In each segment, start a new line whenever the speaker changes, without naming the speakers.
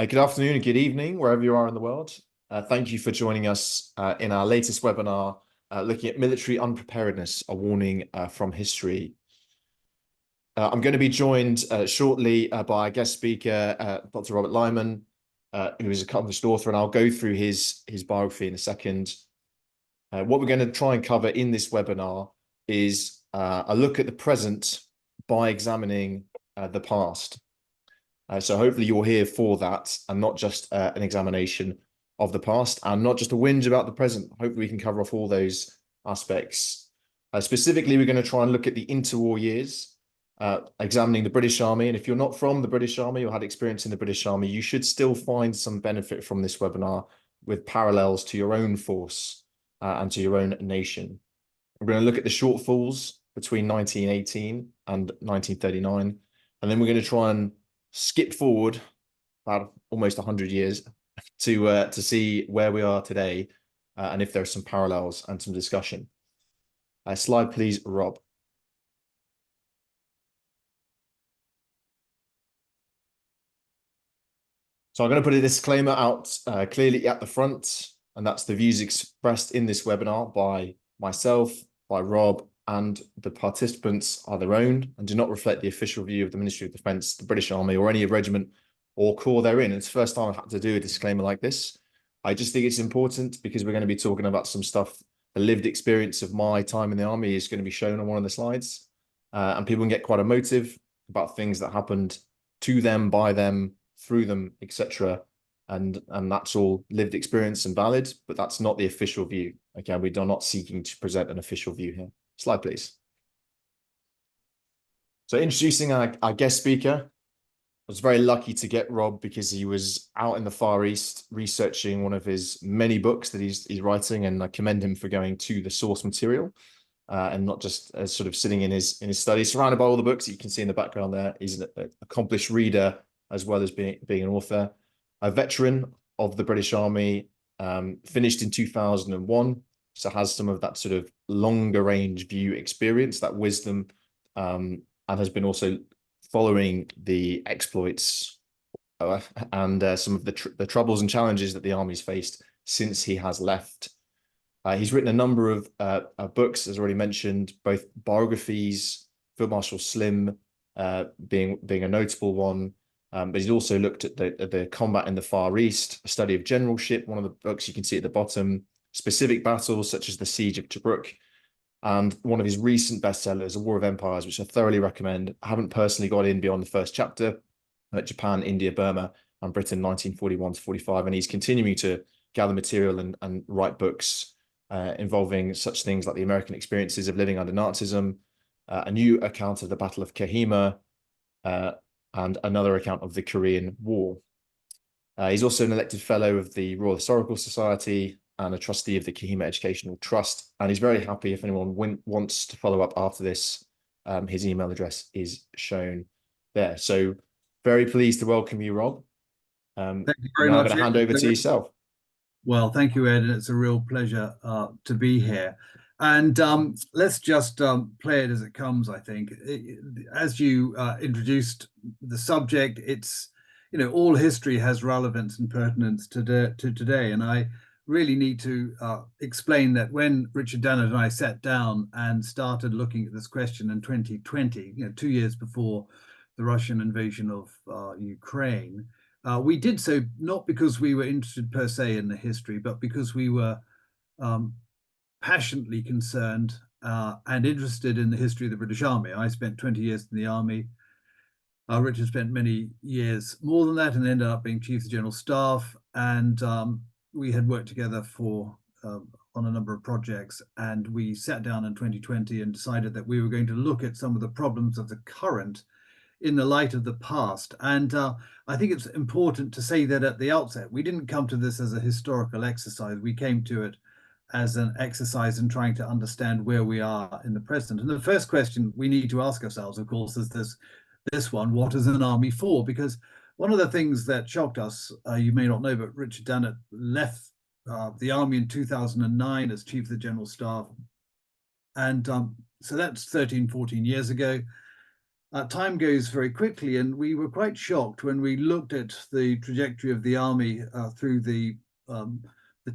Good afternoon and good evening, wherever you are in the world. Thank you for joining us in our latest webinar, looking at military unpreparedness, a warning from history. I'm going to be joined shortly by a guest speaker, Dr. Robert Lyman, who is an accomplished author, and I'll go through his biography in a second. What we're going to try and cover in this webinar is a look at the present by examining the past. So hopefully you're here for that and not just an examination of the past and not just a whinge about the present. Hopefully we can cover off all those aspects. Specifically, we're going to try and look at the interwar years, examining the British Army. And if you're not from the British Army or had experience in the British Army, you should still find some benefit from this webinar with parallels to your own force and to your own nation. We're going to look at the shortfalls between 1918 and 1939. And then we're going to try and skip forward about almost 100 years to see where we are today and if there are some parallels and some discussion. Slide, please, Rob. So I'm going to put a disclaimer out clearly at the front, and that's the views expressed in this webinar by myself, by Rob, and the participants are their own and do not reflect the official view of the Ministry of Defence, the British Army, or any regiment or corps they're in. It's the first time I've had to do a disclaimer like this. I just think it's important because we're going to be talking about some stuff. The lived experience of my time in the army is going to be shown on one of the slides, and people can get quite emotive about things that happened to them, by them, through them, etc. And that's all lived experience and valid, but that's not the official view. Okay, we are not seeking to present an official view here. Slide, please. So introducing our guest speaker. I was very lucky to get Rob because he was out in the Far East researching one of his many books that he's writing, and I commend him for going to the source material and not just sort of sitting in his study, surrounded by all the books that you can see in the background there. He's an accomplished reader as well as being an author, a veteran of the British Army, finished in 2001. So has some of that sort of longer range view experience, that wisdom, and has been also following the exploits and some of the troubles and challenges that the army's faced since he has left. He's written a number of books, as already mentioned, both biographies, Field Marshal Slim being a notable one, but he's also looked at the combat in the Far East, a study of generalship, one of the books you can see at the bottom, specific battles such as the Siege of Tobruk, and one of his recent bestsellers, A War of Empires, which I thoroughly recommend. I haven't personally got in beyond the first chapter, Japan, India, Burma, and Britain, 1941 to 45, and he's continuing to gather material and write books involving such things like the American experiences of living under Nazism, a new account of the Battle of Kohima, and another account of the Korean War. He's also an elected fellow of the Royal Historical Society and a trustee of the Kohima Educational Trust. And he's very happy if anyone wants to follow up after this. His email address is shown there. So very pleased to welcome you, Rob.
Thank you very much.
I'm going to hand over to yourself.
Well, thank you, Ed, and it's a real pleasure to be here. And let's just play it as it comes, I think. As you introduced the subject, it's, all history has relevance and pertinence to today. And I really need to explain that when Richard Dannatt and I sat down and started looking at this question in 2020, 2 years before the Russian invasion of Ukraine, we did so not because we were interested per se in the history, but because we were passionately concerned and interested in the history of the British Army. I spent 20 years in the Army. Richard spent many years more than that and ended up being Chief of General Staff. And we had worked together on a number of projects. And we sat down in 2020 and decided that we were going to look at some of the problems of the current in the light of the past. And I think it's important to say that at the outset, we didn't come to this as a historical exercise. We came to it as an exercise in trying to understand where we are in the present. And the first question we need to ask ourselves, of course, is this one: what is an army for? Because one of the things that shocked us, you may not know, but Richard Dannatt left the army in 2009 as Chief of the General Staff. And so that's 13, 14 years ago. time goes very quickly, and we were quite shocked when we looked at the trajectory of the army through the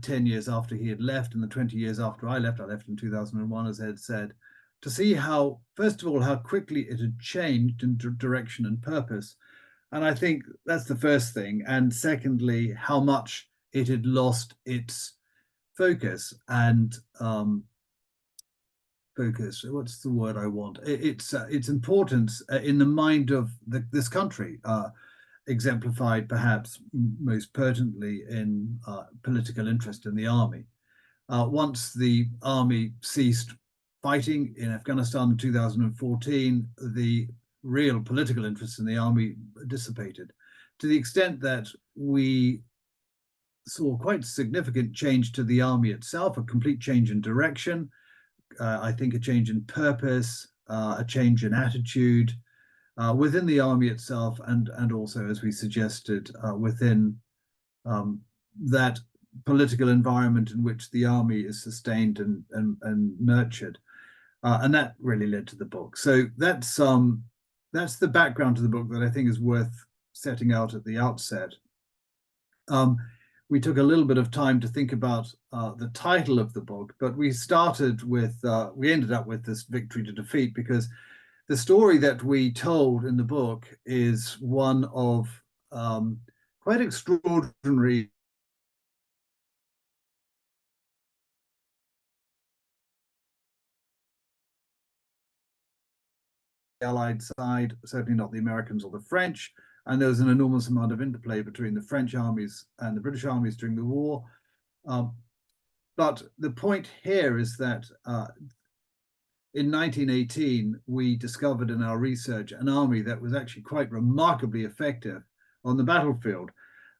10 years after he had left and the 20 years after I left in 2001, as Ed said, to see how, first of all, how quickly it had changed in direction and purpose. And I think that's the first thing. And secondly, how much it had lost its focus and what's the word I want? Its importance in the mind of this country, exemplified perhaps most pertinently in political interest in the army. Once the army ceased fighting in Afghanistan in 2014, the real political interest in the army dissipated, to the extent that we saw quite significant change to the army itself, a complete change in direction, I think a change in purpose, a change in attitude within the army itself, and also, as we suggested, within that political environment in which the army is sustained and nurtured. And that really led to the book. So that's the background to the book that I think is worth setting out at the outset. We took a little bit of time to think about the title of the book, but we ended up with this Victory to Defeat, because the story that we told in the book is one of quite extraordinary Allied side, certainly not the Americans or the French. And there was an enormous amount of interplay between the French armies and the British armies during the war. But the point here is that in 1918, we discovered in our research an army that was actually quite remarkably effective on the battlefield.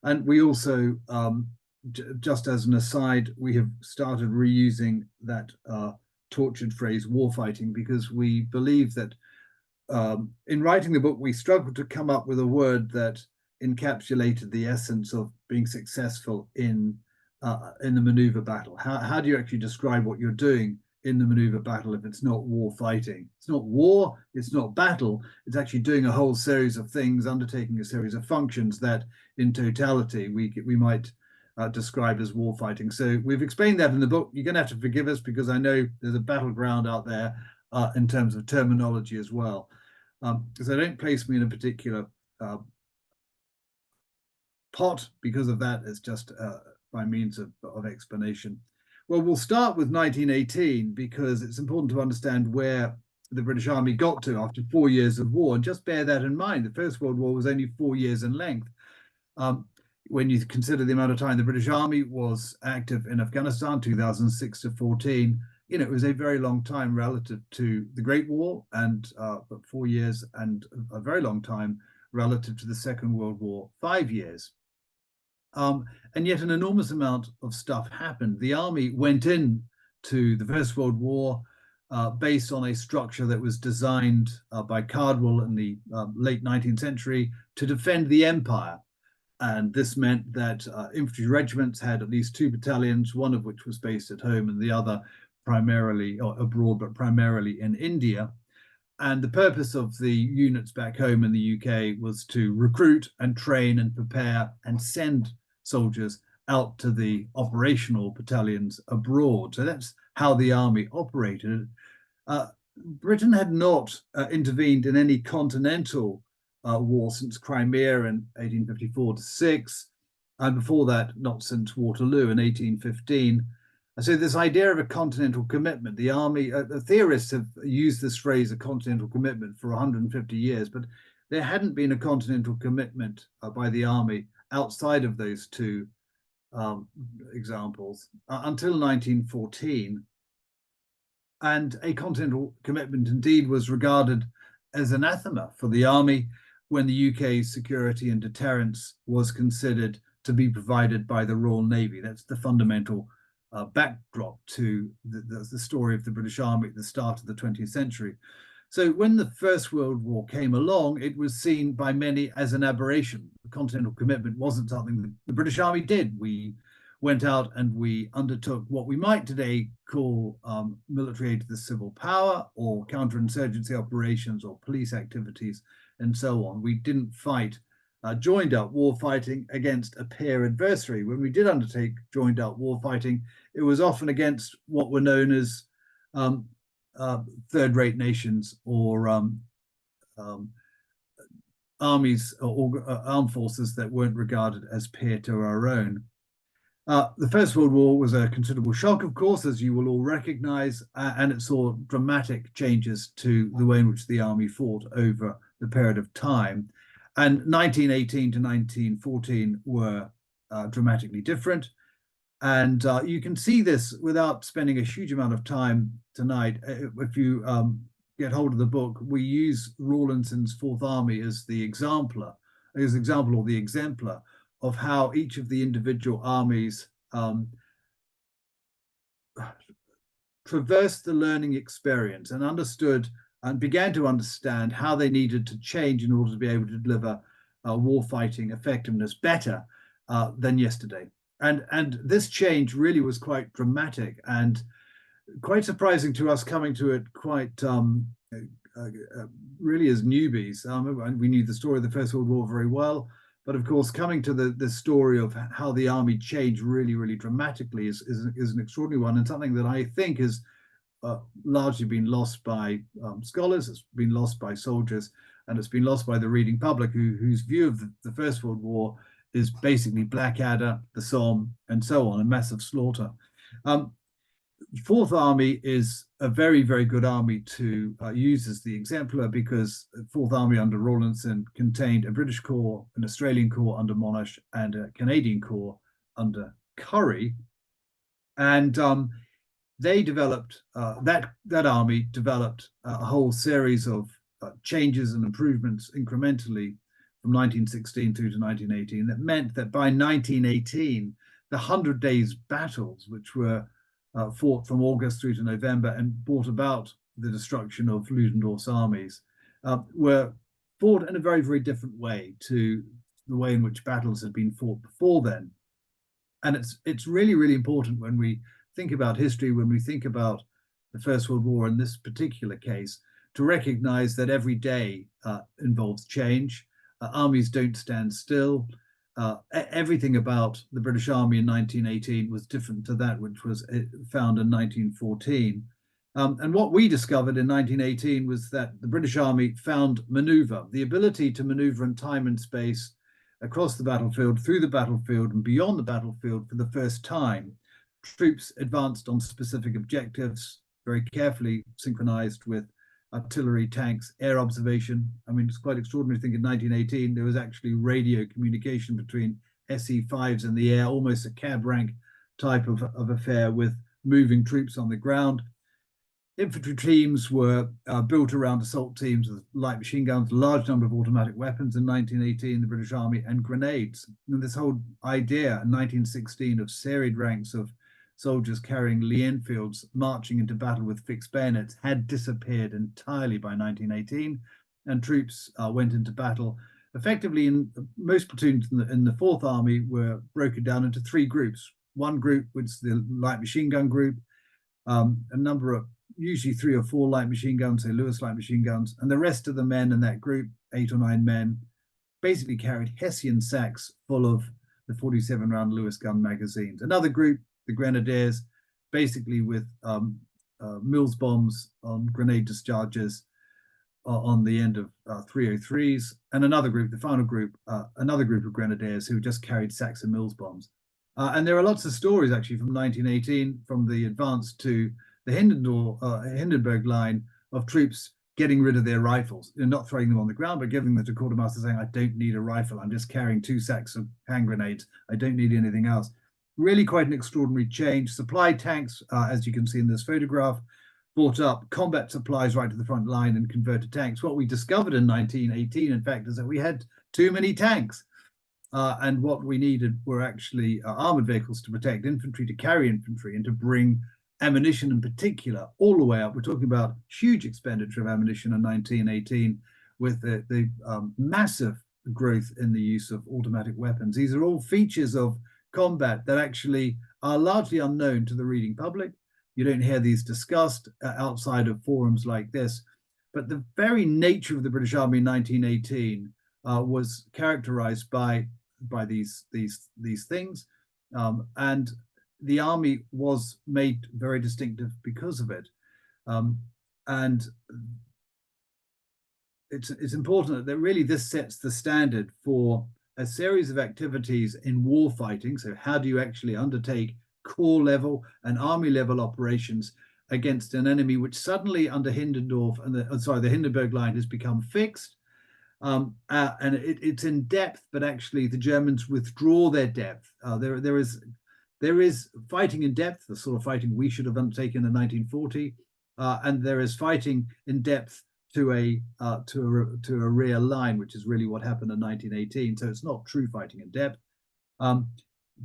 And we also, just as an aside, we have started reusing that tortured phrase warfighting, because we believe that in writing the book, we struggled to come up with a word that encapsulated the essence of being successful in the maneuver battle. How do you actually describe what you're doing in the maneuver battle if it's not war fighting? It's not war, it's not battle, it's actually doing a whole series of things, undertaking a series of functions that in totality we might describe as war fighting. So we've explained that in the book. You're going to have to forgive us, because I know there's a battleground out there in terms of terminology as well. So don't place me in a particular pot because of that. It's just by means of explanation. Well, we'll start with 1918, because it's important to understand where the British Army got to after 4 years of war. And just bear that in mind. The First World War was only 4 years in length. When you consider the amount of time the British Army was active in Afghanistan, 2006 to 14, it was a very long time relative to the Great War, and 4 years, and a very long time relative to the Second World War, 5 years. And yet an enormous amount of stuff happened. The army went in to the First World War based on a structure that was designed by Cardwell in the late 19th century to defend the empire. And this meant that infantry regiments had at least 2 battalions, one of which was based at home and the other primarily abroad, but primarily in India. And the purpose of the units back home in the UK was to recruit and train and prepare and send soldiers out to the operational battalions abroad. So that's how the army operated. Britain had not intervened in any continental war since Crimea in 1854 to 6, and before that, not since Waterloo in 1815. So this idea of a continental commitment, the army, the theorists have used this phrase, a continental commitment, for 150 years, but there hadn't been a continental commitment by the army outside of those 2 examples until 1914. And a continental commitment indeed was regarded as anathema for the army when the UK's security and deterrence was considered to be provided by the Royal Navy. That's the fundamental backdrop to the story of the British Army at the start of the 20th century. So when the First World War came along, it was seen by many as an aberration. The continental commitment wasn't something that the British Army did. We went out and we undertook what we might today call military aid to the civil power, or counterinsurgency operations, or police activities, and so on. We didn't fight joined up war fighting against a peer adversary. When we did undertake joined up war fighting, it was often against what were known as third-rate nations, or armies or armed forces that weren't regarded as peer to our own. The First World War was a considerable shock, of course, as you will all recognize, and it saw dramatic changes to the way in which the army fought over the period of time. And 1918 to 1914 were dramatically different. And you can see this without spending a huge amount of time tonight. If you get hold of the book, we use Rawlinson's Fourth Army as the exemplar of how each of the individual armies traversed the learning experience and understood and began to understand how they needed to change in order to be able to deliver warfighting effectiveness better than yesterday. And this change really was quite dramatic and quite surprising to us, coming to it quite really as newbies. We knew the story of the First World War very well, but of course, coming to the story of how the army changed really, really dramatically is an extraordinary one, and something that I think has largely been lost by scholars, it's been lost by soldiers, and it's been lost by the reading public, whose view of the First World War is basically Blackadder, the Somme, and so on, a massive slaughter. Fourth Army is a very, very good army to use as the exemplar, because Fourth Army under Rawlinson contained a British Corps, an Australian Corps under Monash, and a Canadian Corps under Currie. And they developed, that army developed a whole series of changes and improvements incrementally from 1916 through to 1918. That meant that by 1918, the 100 Days battles, which were fought from August through to November and brought about the destruction of Ludendorff's armies, were fought in a very, very different way to the way in which battles had been fought before then. And it's really, really important when we think about history, when we think about the First World War in this particular case, to recognize that every day involves change. Armies don't stand still. Everything about the British Army in 1918 was different to that which was found in 1914. And what we discovered in 1918 was that the British Army found maneuver, the ability to maneuver in time and space across the battlefield, through the battlefield, and beyond the battlefield for the first time. Troops advanced on specific objectives, very carefully synchronized with artillery, tanks, air observation. I mean, it's quite extraordinary to think in 1918, there was actually radio communication between SE-5s in the air, almost a cab rank type of affair, with moving troops on the ground. Infantry teams were built around assault teams with light machine guns, a large number of automatic weapons in 1918, the British Army, and grenades. And this whole idea in 1916 of serried ranks of soldiers carrying Lee Enfields marching into battle with fixed bayonets had disappeared entirely by 1918, and troops went into battle. Effectively, in most platoons in the Fourth Army were broken down into three groups. One group was the light machine gun group, a number of, usually 3 or 4 light machine guns, say Lewis light machine guns, and the rest of the men in that group, 8 or 9 men, basically carried Hessian sacks full of the 47-round Lewis gun magazines. Another group, the Grenadiers, basically with Mills bombs on grenade discharges on the end of 303s, and another group, the final group, another group of Grenadiers who just carried sacks of Mills bombs. And there are lots of stories actually from 1918, from the advance to the Hindenburg line, of troops getting rid of their rifles, not throwing them on the ground, but giving them to quartermaster, saying, I don't need a rifle, I'm just carrying 2 sacks of hand grenades, I don't need anything else. Really quite an extraordinary change. Supply tanks, as you can see in this photograph, brought up combat supplies right to the front line and converted tanks. What we discovered in 1918, in fact, is that we had too many tanks. And what we needed were actually armored vehicles to protect infantry, to carry infantry, and to bring ammunition in particular all the way up. We're talking about huge expenditure of ammunition in 1918, with the massive growth in the use of automatic weapons. These are all features of combat that actually are largely unknown to the reading public. You don't hear these discussed outside of forums like this. But the very nature of the British Army in 1918 was characterized by these things, and the army was made very distinctive because of it. And it's important that really this sets the standard for a series of activities in war fighting. So how do you actually undertake corps level and army level operations against an enemy which suddenly under Hindenburg and the Hindenburg line has become fixed, and it's in depth, but actually the Germans withdraw their depth. There is fighting in depth, the sort of fighting we should have undertaken in 1940, and there is fighting in depth to a rear line, which is really what happened in 1918. So it's not true fighting in depth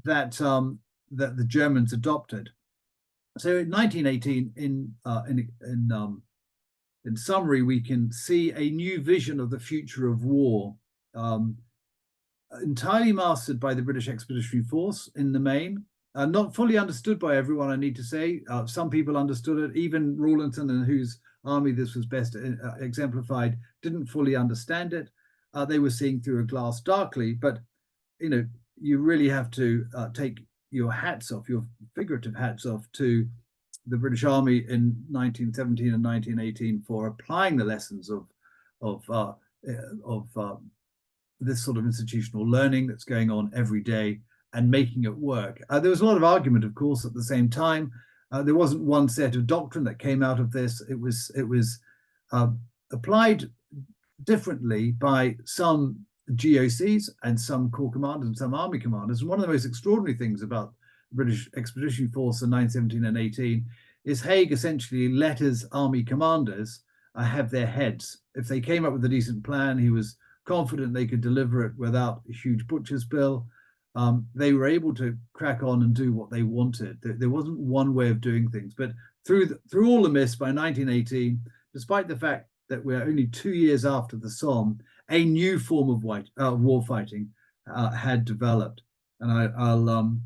that the Germans adopted. So in 1918, in summary, we can see a new vision of the future of war, entirely mastered by the British Expeditionary Force in the main, not fully understood by everyone, I need to say. Some people understood it. Even Rawlinson, in whose army this was best exemplified, didn't fully understand it. They were seeing through a glass darkly, but you really have to take your hats off, your figurative hats off, to the British Army in 1917 and 1918 for applying the lessons of this sort of institutional learning that's going on every day and making it work. There was a lot of argument, of course, at the same time. There wasn't one set of doctrine that came out of this. It was applied differently by some GOCs and some corps commanders and some army commanders. And one of the most extraordinary things about the British Expeditionary Force in 1917 and 18 is Haig essentially let his army commanders have their heads. If they came up with a decent plan, he was confident they could deliver it without a huge butcher's bill. They were able to crack on and do what they wanted. There wasn't one way of doing things. But through all the mist, by 1918, despite the fact that we're only 2 years after the Somme, a new form of war fighting had developed. And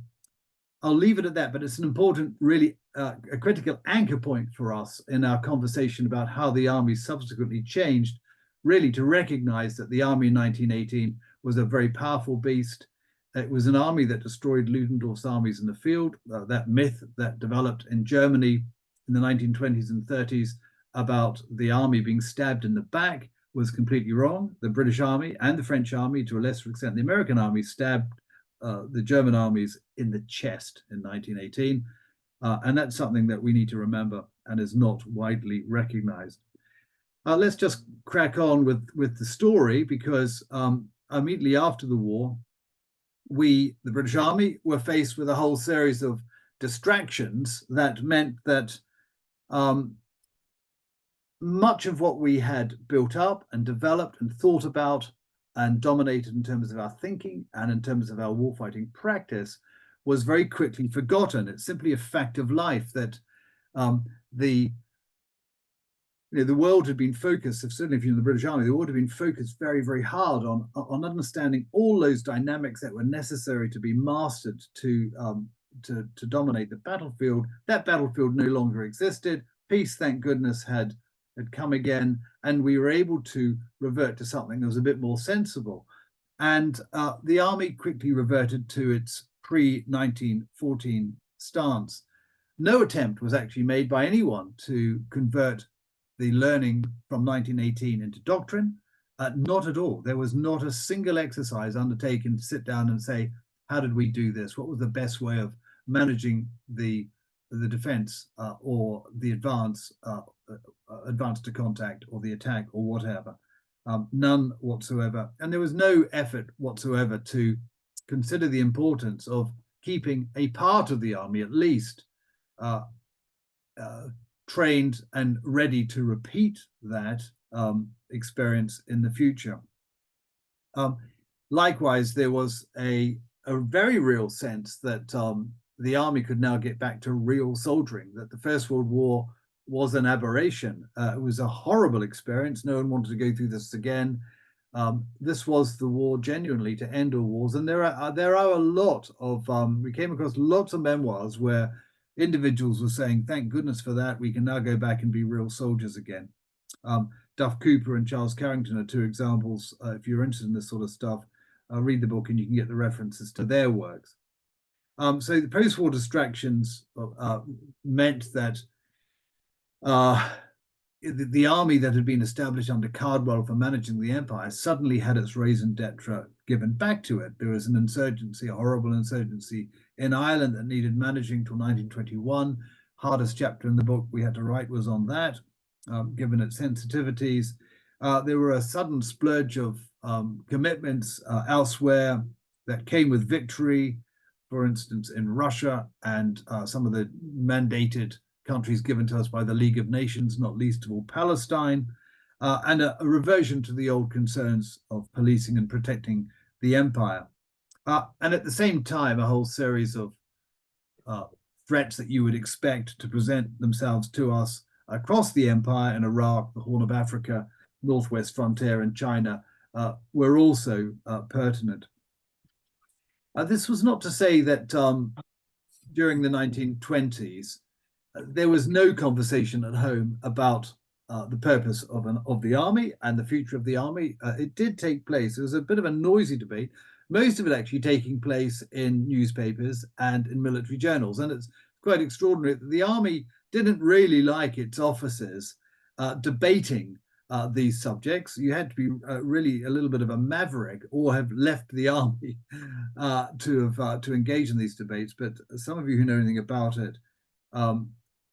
I'll leave it at that, but it's an important, really a critical anchor point for us in our conversation about how the army subsequently changed, really to recognize that the army in 1918 was a very powerful beast. It was an army that destroyed Ludendorff's armies in the field. That myth that developed in Germany in the 1920s and 30s about the army being stabbed in the back was completely wrong. The British army and the French army, to a lesser extent the American army, stabbed the German armies in the chest in 1918. And that's something that we need to remember and is not widely recognized. Let's just crack on with the story, because immediately after the war, the British Army, were faced with a whole series of distractions that meant that much of what we had built up and developed and thought about and dominated in terms of our thinking and in terms of our warfighting practice was very quickly forgotten. It's simply a fact of life that the world had been focused, certainly if you're in the British Army, the world had been focused very, very hard on understanding all those dynamics that were necessary to be mastered to dominate the battlefield. That battlefield no longer existed. Peace, thank goodness, had come again, and we were able to revert to something that was a bit more sensible. And the army quickly reverted to its pre-1914 stance. No attempt was actually made by anyone to convert the learning from 1918 into doctrine, not at all. There was not a single exercise undertaken to sit down and say, how did we do this? What was the best way of managing the defense or the advance to contact or the attack or whatever? None whatsoever. And there was no effort whatsoever to consider the importance of keeping a part of the army, at least, trained and ready to repeat that experience in the future. Likewise, there was a very real sense that the army could now get back to real soldiering, that the First World War was an aberration. It was a horrible experience. No one wanted to go through this again. This was the war genuinely to end all wars, and there are a lot of we came across lots of memoirs where individuals were saying, "Thank goodness for that. We can now go back and be real soldiers again." Duff Cooper and Charles Carrington are two examples. If you're interested in this sort of stuff, read the book and you can get the references to their works. So the post-war distractions meant that the army that had been established under Cardwell for managing the empire suddenly had its raison d'etre given back to it. There was an insurgency, a horrible insurgency in Ireland that needed managing till 1921. Hardest chapter in the book we had to write was on that, given its sensitivities. There were a sudden splurge of commitments elsewhere that came with victory, for instance, in Russia and some of the mandated countries given to us by the League of Nations, not least of all Palestine, and a reversion to the old concerns of policing and protecting the empire. And at the same time, a whole series of threats that you would expect to present themselves to us across the empire in Iraq, the Horn of Africa, Northwest frontier, and China were also pertinent. This was not to say that during the 1920s, there was no conversation at home about the purpose of the army and the future of the army. It did take place. It was a bit of a noisy debate, most of it actually taking place in newspapers and in military journals. And it's quite extraordinary that the army didn't really like its officers debating these subjects. You had to be really a little bit of a maverick or have left the army to engage in these debates. But some of you who know anything about it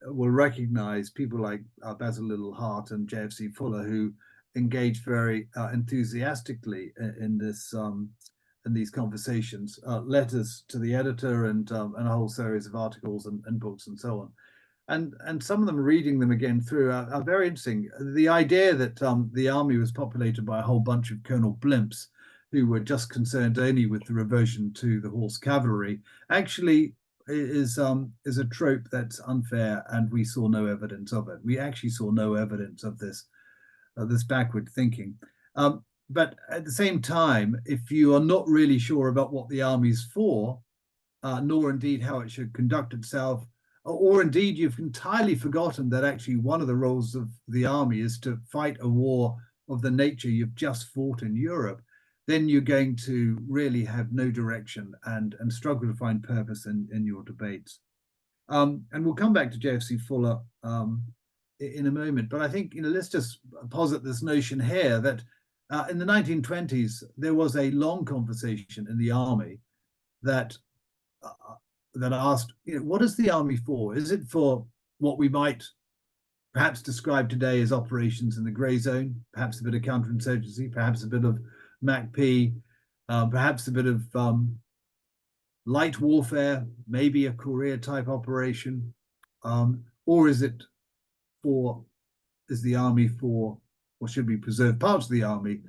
will recognize people like Basil Little-Hart and JFC Fuller, who engaged very enthusiastically in these conversations, letters to the editor and a whole series of articles and books and so on. And some of them, reading them again through, are very interesting. The idea that the army was populated by a whole bunch of Colonel Blimps who were just concerned only with the reversion to the horse cavalry actually is a trope that's unfair, and we saw no evidence of it. We actually saw no evidence of this backward thinking. But at the same time, if you are not really sure about what the army's for, nor indeed how it should conduct itself, or indeed you've entirely forgotten that actually one of the roles of the army is to fight a war of the nature you've just fought in Europe, then you're going to really have no direction and struggle to find purpose in your debates. And we'll come back to JFC Fuller in a moment, but I think, let's just posit this notion here that in the 1920s, there was a long conversation in the army that asked, what is the army for? Is it for what we might perhaps describe today as operations in the grey zone, perhaps a bit of counterinsurgency, perhaps a bit of MACP, perhaps a bit of light warfare, maybe a Korea type operation, or is the army for, or should we preserve parts of the army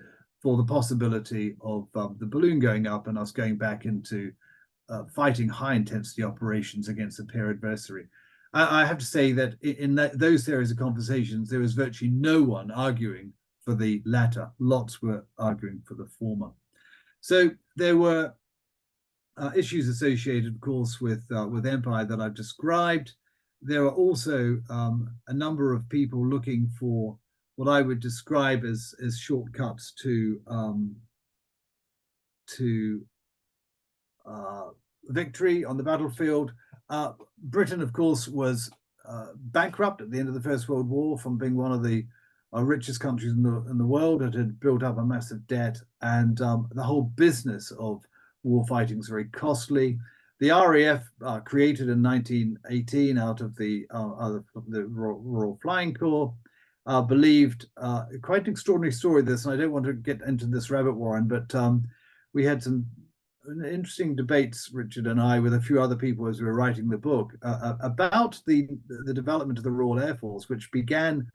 for the possibility of the balloon going up and us going back into fighting high intensity operations against a peer adversary? I have to say that in those series of conversations, there was virtually no one arguing for the latter. Lots were arguing for the former. So there were issues associated, of course, with empire that I've described. There are also a number of people looking for what I would describe as shortcuts to victory on the battlefield. Britain, of course, was bankrupt at the end of the First World War from being one of the richest countries in the world. It had built up a massive debt, and the whole business of war fighting is very costly. The RAF, created in 1918 out of the Royal Flying Corps, believed, quite an extraordinary story this, and I don't want to get into this rabbit warren, but we had some interesting debates, Richard and I, with a few other people as we were writing the book, about the development of the Royal Air Force, which began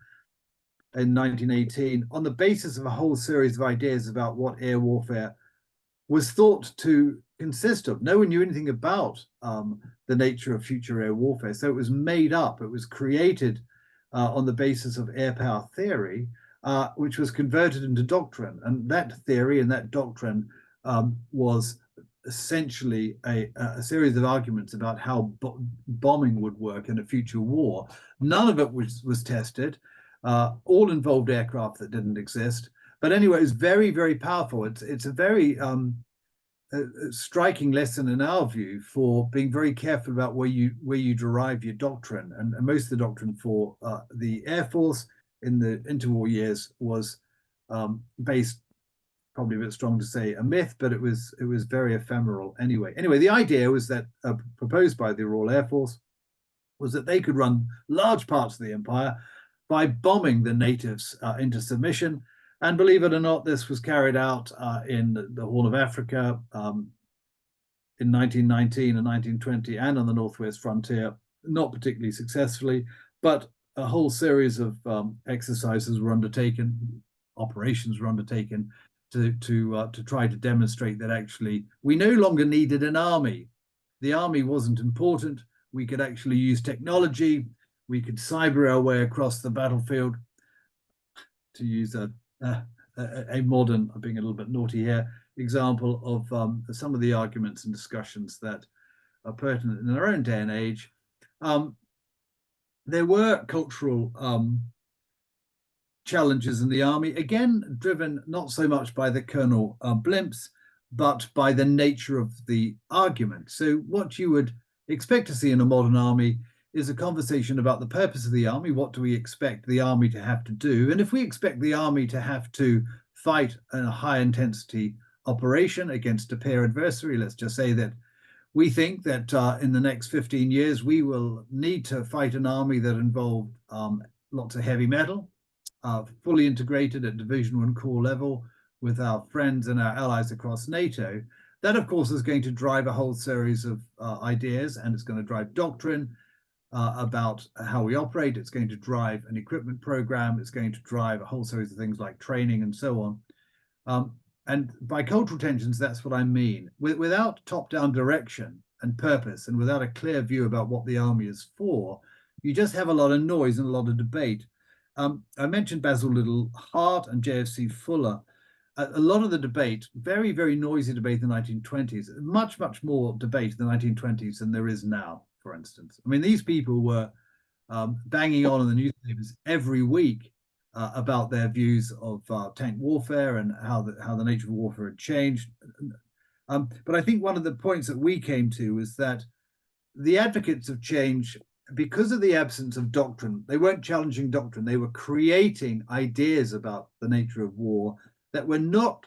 in 1918 on the basis of a whole series of ideas about what air warfare was thought to consist of. No one knew anything about the nature of future air warfare, so it was made up. It was created on the basis of air power theory, which was converted into doctrine. And that theory and that doctrine was essentially a series of arguments about how bombing would work in a future war. None of it was tested. All involved aircraft that didn't exist. But anyway, it's very, very powerful. It's a very striking lesson in our view for being very careful about where you derive your doctrine. And most of the doctrine for the Air Force in the interwar years was based, probably a bit strong to say a myth, but it was very ephemeral anyway. Anyway, the idea was that proposed by the Royal Air Force was that they could run large parts of the empire by bombing the natives into submission. And believe it or not, this was carried out in the Horn of Africa in 1919 and 1920 and on the Northwest frontier, not particularly successfully, but a whole series of exercises were undertaken, operations were undertaken to try to demonstrate that actually we no longer needed an army. The army wasn't important. We could actually use technology. We could cyber our way across the battlefield, to use a modern, being a little bit naughty here, example of some of the arguments and discussions that are pertinent in our own day and age. There were cultural challenges in the army, again, driven not so much by the Colonel blimps, but by the nature of the argument. So what you would expect to see in a modern army is a conversation about the purpose of the army. What do we expect the army to have to do? And if we expect the army to have to fight in a high intensity operation against a peer adversary, let's just say that we think that in the next 15 years, we will need to fight an army that involved lots of heavy metal, fully integrated at Division 1 Corps level with our friends and our allies across NATO. That, of course, is going to drive a whole series of ideas, and it's going to drive doctrine about how we operate. It's going to drive an equipment program. It's going to drive a whole series of things like training and so on. And by cultural tensions, that's what I mean. Without top-down direction and purpose, and without a clear view about what the army is for, you just have a lot of noise and a lot of debate. I mentioned Basil Liddell Hart and JFC Fuller. A lot of the debate, very, very noisy debate in the 1920s, much, much more debate in the 1920s than there is now, for instance. I mean, these people were banging on in the newspapers every week about their views of tank warfare and how the nature of warfare had changed. But I think one of the points that we came to is that the advocates of change, because of the absence of doctrine, they weren't challenging doctrine, they were creating ideas about the nature of war that were not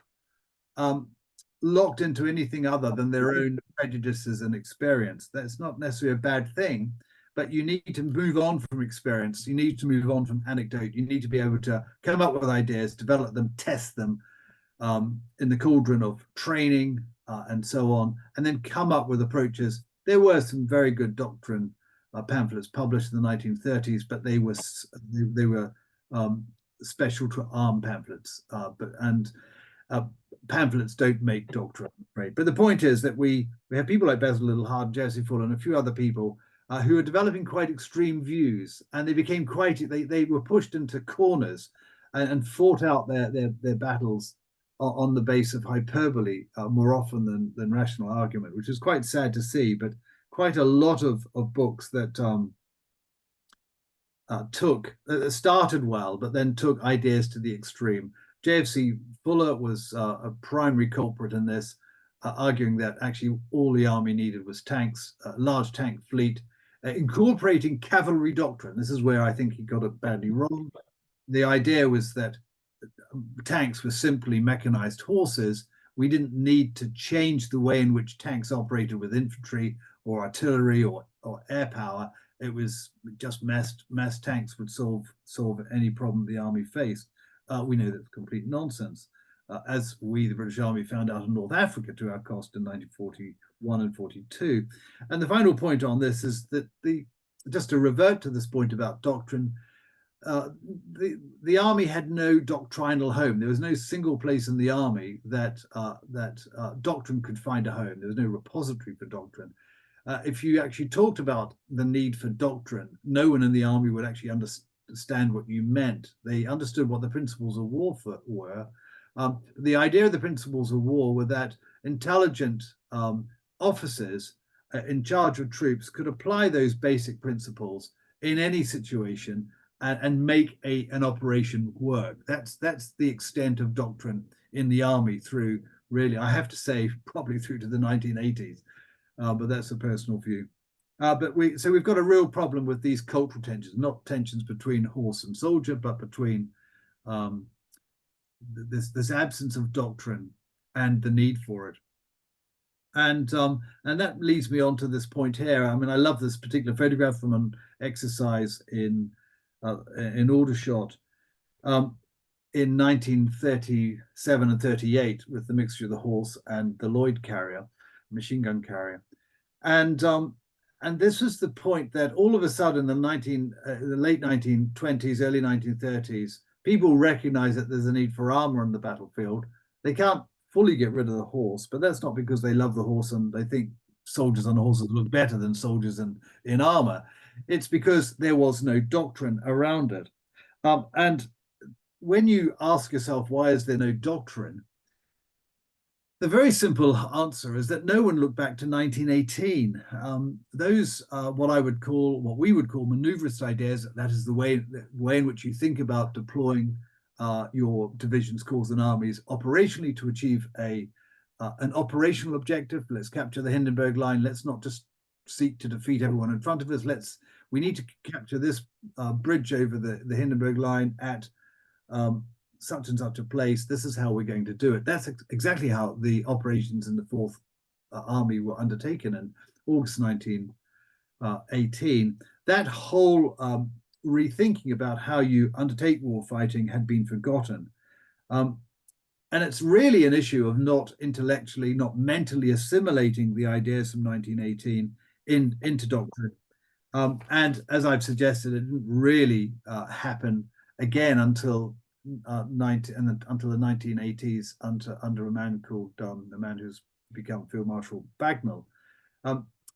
locked into anything other than their own prejudices and experience. That's not necessarily a bad thing, but you need to move on from experience. You need to move on from anecdote. You need to be able to come up with ideas, develop them, test them in the cauldron of training and so on, and then come up with approaches. There were some very good doctrine pamphlets published in the 1930s, but they were special to arm pamphlets. Pamphlets don't make doctrine, right? But the point is that we have people like Basil Liddell Hart, Jesse Fuller, and a few other people who are developing quite extreme views, and they became they were pushed into corners and fought out their battles on the base of hyperbole more often than rational argument, which is quite sad to see. But quite a lot of books that started well, but then took ideas to the extreme. JFC Fuller was a primary culprit in this, arguing that actually all the army needed was tanks, a large tank fleet, incorporating cavalry doctrine. This is where I think he got it badly wrong. The idea was that tanks were simply mechanized horses. We didn't need to change the way in which tanks operated with infantry or artillery or air power. It was just mass tanks would solve any problem the army faced. We know that's complete nonsense, as we, the British Army, found out in North Africa to our cost in 1941 and 42. And the final point on this is that just to revert to this point about doctrine, the army had no doctrinal home. There was no single place in the army that doctrine could find a home. There was no repository for doctrine. If you actually talked about the need for doctrine, no one in the army would actually understand what you meant. They understood what the principles of war were. The idea of the principles of war were that intelligent officers in charge of troops could apply those basic principles in any situation and make an operation work. That's the extent of doctrine in the army through, really, I have to say, probably through to the 1980s, but that's a personal view. So we've got a real problem with these cultural tensions, not tensions between horse and soldier, but between this absence of doctrine and the need for it. And that leads me on to this point here. I mean, I love this particular photograph from an exercise in Aldershot in 1937 and 38 with the mixture of the horse and the Lloyd carrier, machine gun carrier. And this was the point that all of a sudden in the late 1920s, early 1930s, people recognize that there's a need for armor on the battlefield. They can't fully get rid of the horse, but that's not because they love the horse and they think soldiers on horses look better than soldiers in armor. It's because there was no doctrine around it. And when you ask yourself, why is there no doctrine? The very simple answer is that no one looked back to 1918. Those are what we would call maneuverist ideas. That is the way in which you think about deploying your divisions, corps, and armies operationally to achieve an operational objective. Let's capture the Hindenburg Line. Let's not just seek to defeat everyone in front of us. We need to capture this bridge over the Hindenburg Line at such and such a place. This is how we're going to do it. That's exactly how the operations in the Fourth Army were undertaken in August 1918. That whole rethinking about how you undertake war fighting had been forgotten. And it's really an issue of not intellectually, not mentally assimilating the ideas from 1918 into doctrine. And as I've suggested, it didn't really happen again until the 1980s under a man called the man who's become Field Marshal Bagnall.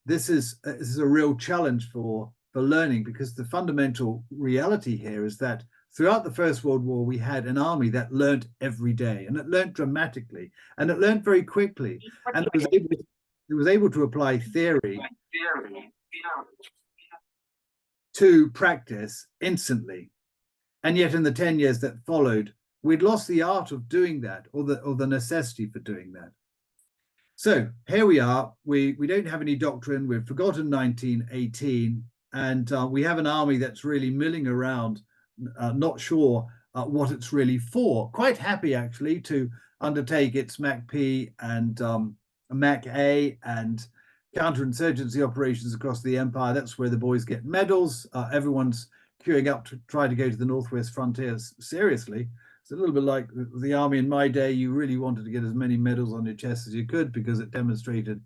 This is a real challenge for learning, because the fundamental reality here is that throughout the First World War, we had an army that learned every day, and it learned dramatically, and it learned very quickly, and it was able to apply theory to practice instantly. And yet in the 10 years that followed, we'd lost the art of doing that, or the necessity for doing that. So here we are. We don't have any doctrine. We've forgotten 1918, and we have an army that's really milling around, not sure what it's really for. Quite happy, actually, to undertake its MAC-P and MAC-A and counterinsurgency operations across the empire. That's where the boys get medals. Everyone's queuing up to try to go to the Northwest frontiers seriously. It's a little bit like the army in my day. You really wanted to get as many medals on your chest as you could, because it demonstrated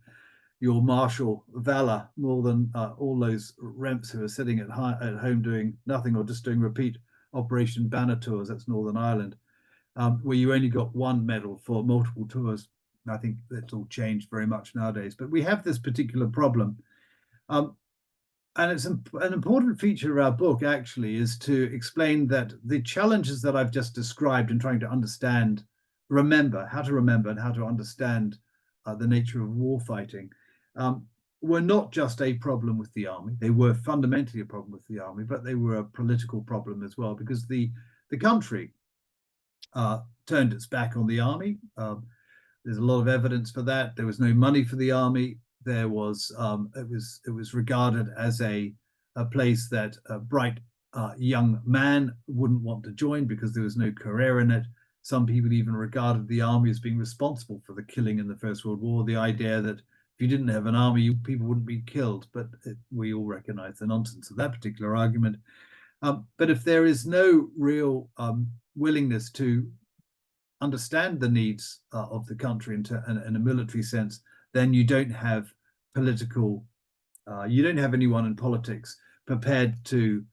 your martial valor more than all those remps who are sitting at home doing nothing, or just doing repeat Operation Banner tours. That's Northern Ireland, where you only got one medal for multiple tours. I think that's all changed very much nowadays. But we have this particular problem. And it's an important feature of our book, actually, is to explain that the challenges that I've just described in trying to how to remember and how to understand the nature of war fighting were not just a problem with the army. They were fundamentally a problem with the army, but they were a political problem as well, because the country turned its back on the army. There's a lot of evidence for that. There was no money for the army. There was it was regarded as a place that a bright young man wouldn't want to join, because there was no career in it. Some people even regarded the army as being responsible for the killing in the First World War. The idea that if you didn't have an army, people wouldn't be killed. But we all recognize the nonsense of that particular argument. But if there is no real willingness to understand the needs of the country in a military sense, then you don't have you don't have anyone in politics prepared to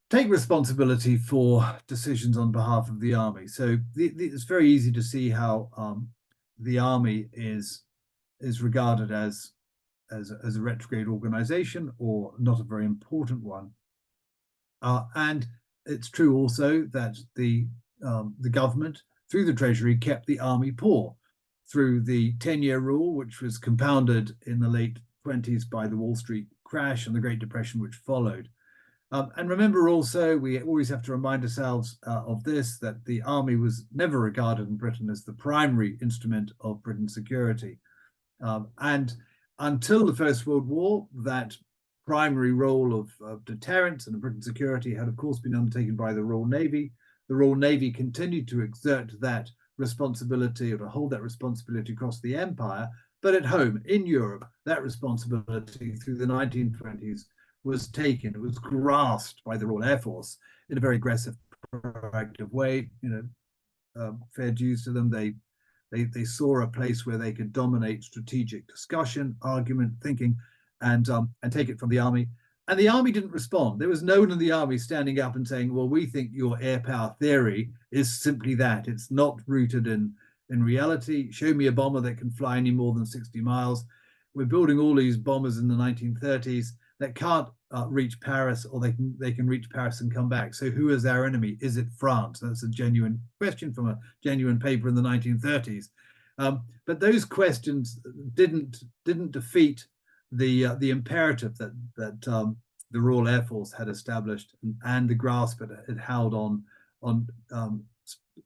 take responsibility for decisions on behalf of the army. So it's very easy to see how the army is regarded as a retrograde organization, or not a very important one. And it's true also that the government, through the Treasury, kept the army poor through the 10-year rule, which was compounded in the late 20s by the Wall Street crash and the Great Depression, which followed. And remember also, we always have to remind ourselves of this, that the army was never regarded in Britain as the primary instrument of Britain's security. And until the First World War, that primary role of deterrence and Britain's security had, of course, been undertaken by the Royal Navy. The Royal Navy continued to exert that responsibility, or to hold that responsibility across the empire. But at home, in Europe, that responsibility through the 1920s was taken, it was grasped by the Royal Air Force in a very aggressive, proactive way. Fair dues to them. They saw a place where they could dominate strategic discussion, argument, thinking, and take it from the army. And the army didn't respond. There was no one in the army standing up and saying, well, we think your air power theory is simply that. It's not rooted in reality. Show me a bomber that can fly any more than 60 miles. We're building all these bombers in the 1930s that can't reach Paris, or they can reach Paris and come back. So who is our enemy? Is it France? That's a genuine question from a genuine paper in the 1930s. But those questions didn't defeat the imperative that the Royal Air Force had established, and the grasp it held on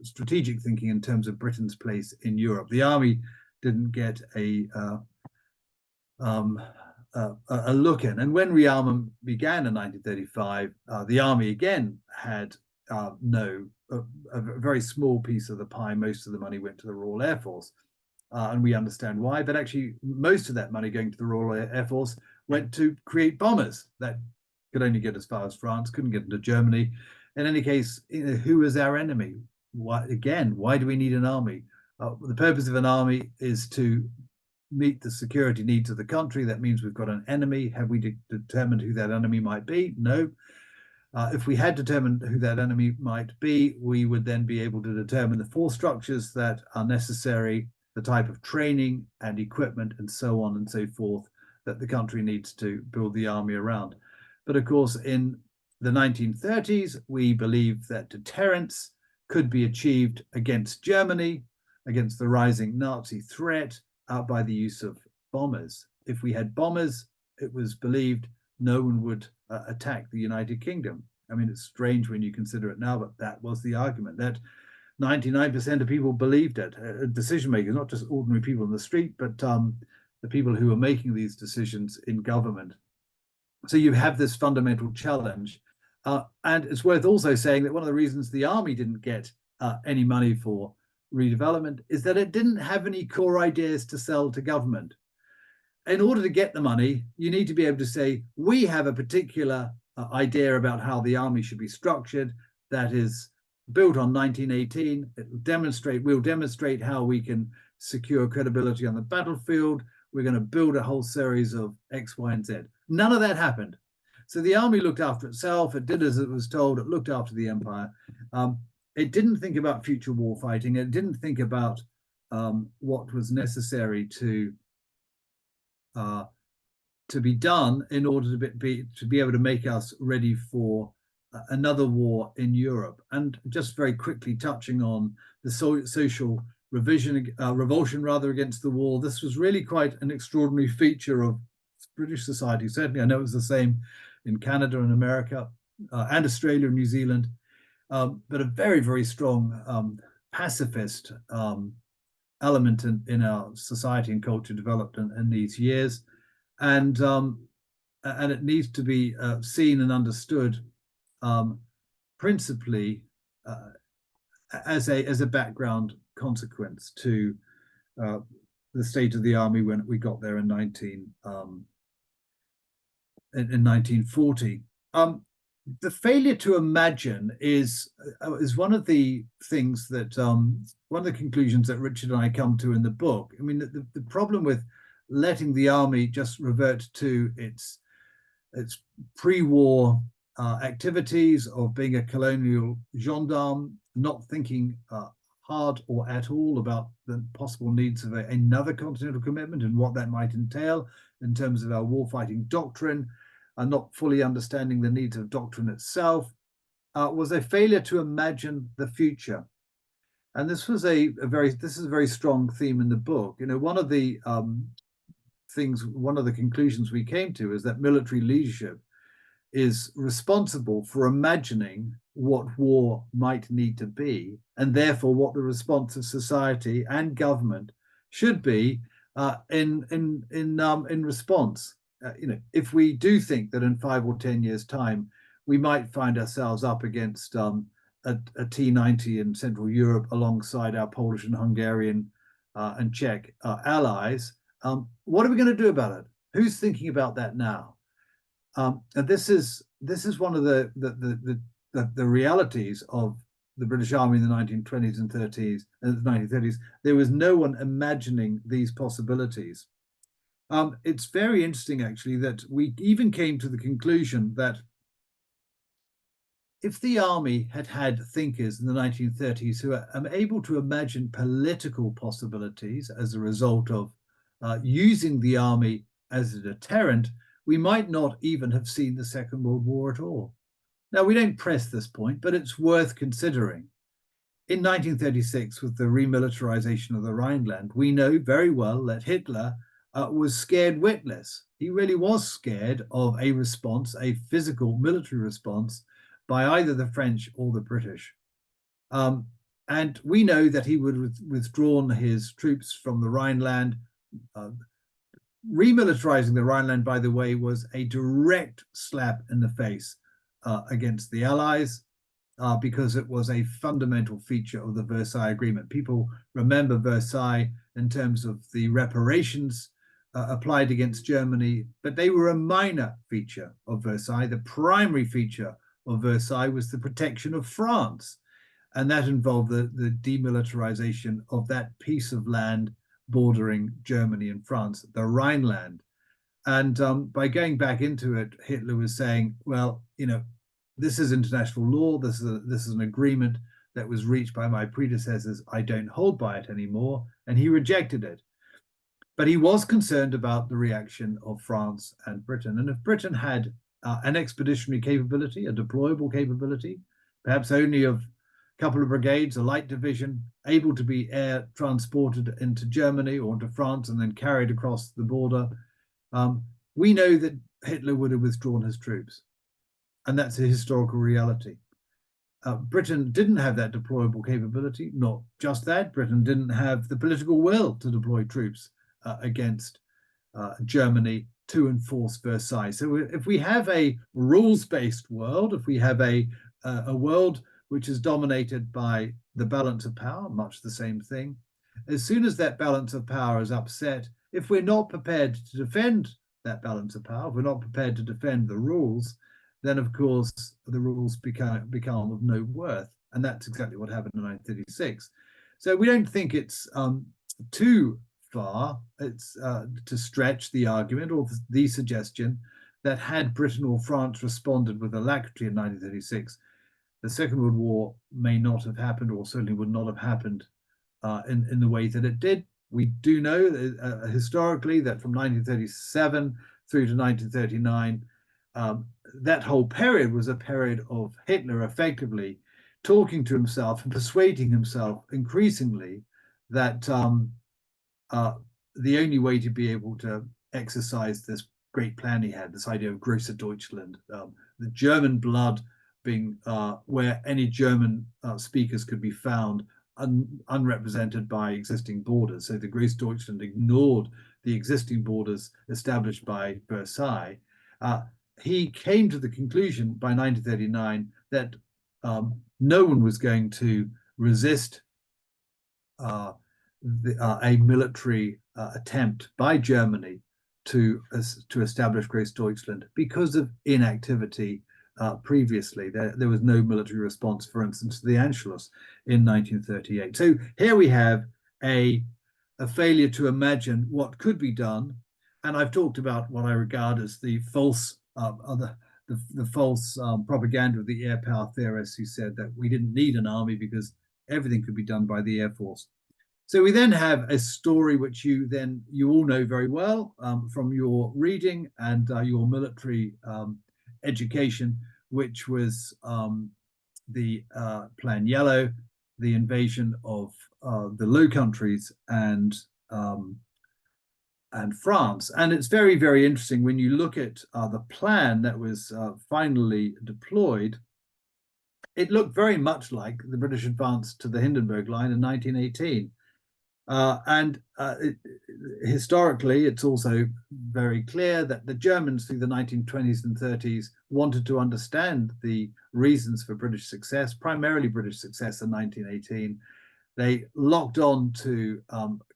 strategic thinking in terms of Britain's place in Europe. The army didn't get a look in. And when rearmament began in 1935, the army again had a very small piece of the pie. Most of the money went to the Royal Air Force. And we understand why, but actually most of that money going to the Royal Air Force went to create bombers that could only get as far as France, couldn't get into Germany. In any case, who is our enemy? Why do we need an army? The purpose of an army is to meet the security needs of the country. That means we've got an enemy. Have we determined who that enemy might be? No. If we had determined who that enemy might be, we would then be able to determine the force structures that are necessary, the type of training and equipment and so on and so forth that the country needs to build the army around. But of course, in the 1930s, we believed that deterrence could be achieved against Germany, against the rising Nazi threat, by the use of bombers. If we had bombers, it was believed no one would attack the United Kingdom. I mean, it's strange when you consider it now, but that was the argument. That 99% of people believed it, decision makers, not just ordinary people in the street, but the people who are making these decisions in government. So you have this fundamental challenge. And it's worth also saying that one of the reasons the army didn't get any money for redevelopment is that it didn't have any core ideas to sell to government. In order to get the money, you need to be able to say, we have a particular idea about how the army should be structured that is built on 1918. We'll demonstrate how we can secure credibility on the battlefield. We're going to build a whole series of X, Y, and Z. None of that happened. So the army looked after itself. It did as it was told. It looked after the empire. It didn't think about future war fighting. It didn't think about what was necessary to be done in order to be able to make us ready for another war in Europe. And just very quickly touching on the social revulsion against the war, this was really quite an extraordinary feature of British society. Certainly, I know it was the same in Canada and America and Australia and New Zealand. But a very, very strong pacifist element in our society and culture developed in these years. And it needs to be seen and understood principally as a background consequence to the state of the army when we got there in 1940. The failure to imagine is one of the things that one of the conclusions that Richard and I come to in the book. I mean, the problem with letting the army just revert to its pre-war activities of being a colonial gendarme, not thinking hard or at all about the possible needs of another continental commitment and what that might entail in terms of our warfighting doctrine, not fully understanding the needs of doctrine itself, was a failure to imagine the future. And this was a very strong theme in the book. You know, one of the conclusions we came to is that military leadership is responsible for imagining what war might need to be, and therefore what the response of society and government should be in response. You know, if we do think that in 5 or 10 years' time we might find ourselves up against a T-90 in Central Europe alongside our Polish and Hungarian and Czech allies, what are we going to do about it? Who's thinking about that now? And this is one of the realities of the British Army in the 1920s and 30s and the 1930s. There was no one imagining these possibilities. It's very interesting, actually, that we even came to the conclusion that if the army had had thinkers in the 1930s who are able to imagine political possibilities as a result of using the army as a deterrent, we might not even have seen the Second World War at all. Now, we don't press this point, but it's worth considering. In 1936, with the remilitarization of the Rhineland, we know very well that Hitler was scared witless. He really was scared of a response, a physical military response, by either the French or the British. And we know that he would have withdrawn his troops from the Rhineland. Remilitarizing the Rhineland, by the way, was a direct slap in the face against the Allies because it was a fundamental feature of the Versailles Agreement. People remember Versailles in terms of the reparations applied against Germany, but they were a minor feature of Versailles. The primary feature of Versailles was the protection of France, and that involved the demilitarization of that piece of land bordering Germany and France, the Rhineland. And by going back into it, Hitler was saying, well, you know, this is international law. This is an agreement that was reached by my predecessors. I don't hold by it anymore. And he rejected it. But he was concerned about the reaction of France and Britain. And if Britain had an expeditionary capability, a deployable capability, perhaps only of a couple of brigades, a light division, able to be air transported into Germany or into France and then carried across the border, we know that Hitler would have withdrawn his troops. And that's a historical reality. Britain didn't have that deployable capability. Not just that, Britain didn't have the political will to deploy troops against Germany to enforce Versailles. So if we have a rules-based world, if we have a world which is dominated by the balance of power, much the same thing, as soon as that balance of power is upset, if we're not prepared to defend that balance of power, if we're not prepared to defend the rules, then of course the rules become of no worth. And that's exactly what happened in 1936. So we don't think it's too far to stretch the argument or the suggestion that had Britain or France responded with alacrity in 1936, the Second World War may not have happened, or certainly would not have happened in the way that it did. We do know historically that from 1937 through to 1939, that whole period was a period of Hitler effectively talking to himself and persuading himself increasingly that the only way to be able to exercise this great plan he had, this idea of Große Deutschland, the German blood being where any German speakers could be found unrepresented by existing borders. So the Große Deutschland ignored the existing borders established by Versailles. He came to the conclusion by 1939 that no one was going to resist a military attempt by Germany to establish Große Deutschland because of inactivity previously. There was no military response, for instance, to the Anschluss in 1938. So here we have a failure to imagine what could be done. And I've talked about what I regard as the false propaganda of the Airpower theorists who said that we didn't need an army because everything could be done by the Air Force. So we then have a story which you all know very well from your reading and your military education, which was the Plan Yellow, the invasion of the Low Countries and France. And it's very, very interesting when you look at the plan that was finally deployed. It looked very much like the British advance to the Hindenburg Line in 1918. Historically, it's also very clear that the Germans through the 1920s and 30s wanted to understand the reasons for British success, primarily British success in 1918. They locked on to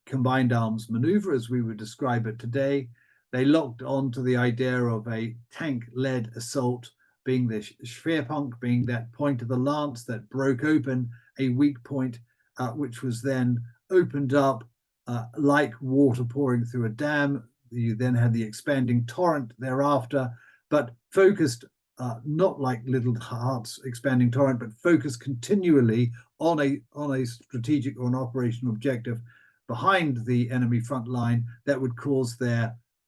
combined arms maneuver, as we would describe it today. They locked on to the idea of a tank-led assault being the Schwerpunkt, being that point of the lance that broke open a weak point, which was then opened up like water pouring through a dam. You then had the expanding torrent thereafter, but focused not like Little Heart's expanding torrent, but focused continually on a strategic or an operational objective behind the enemy front line that would cause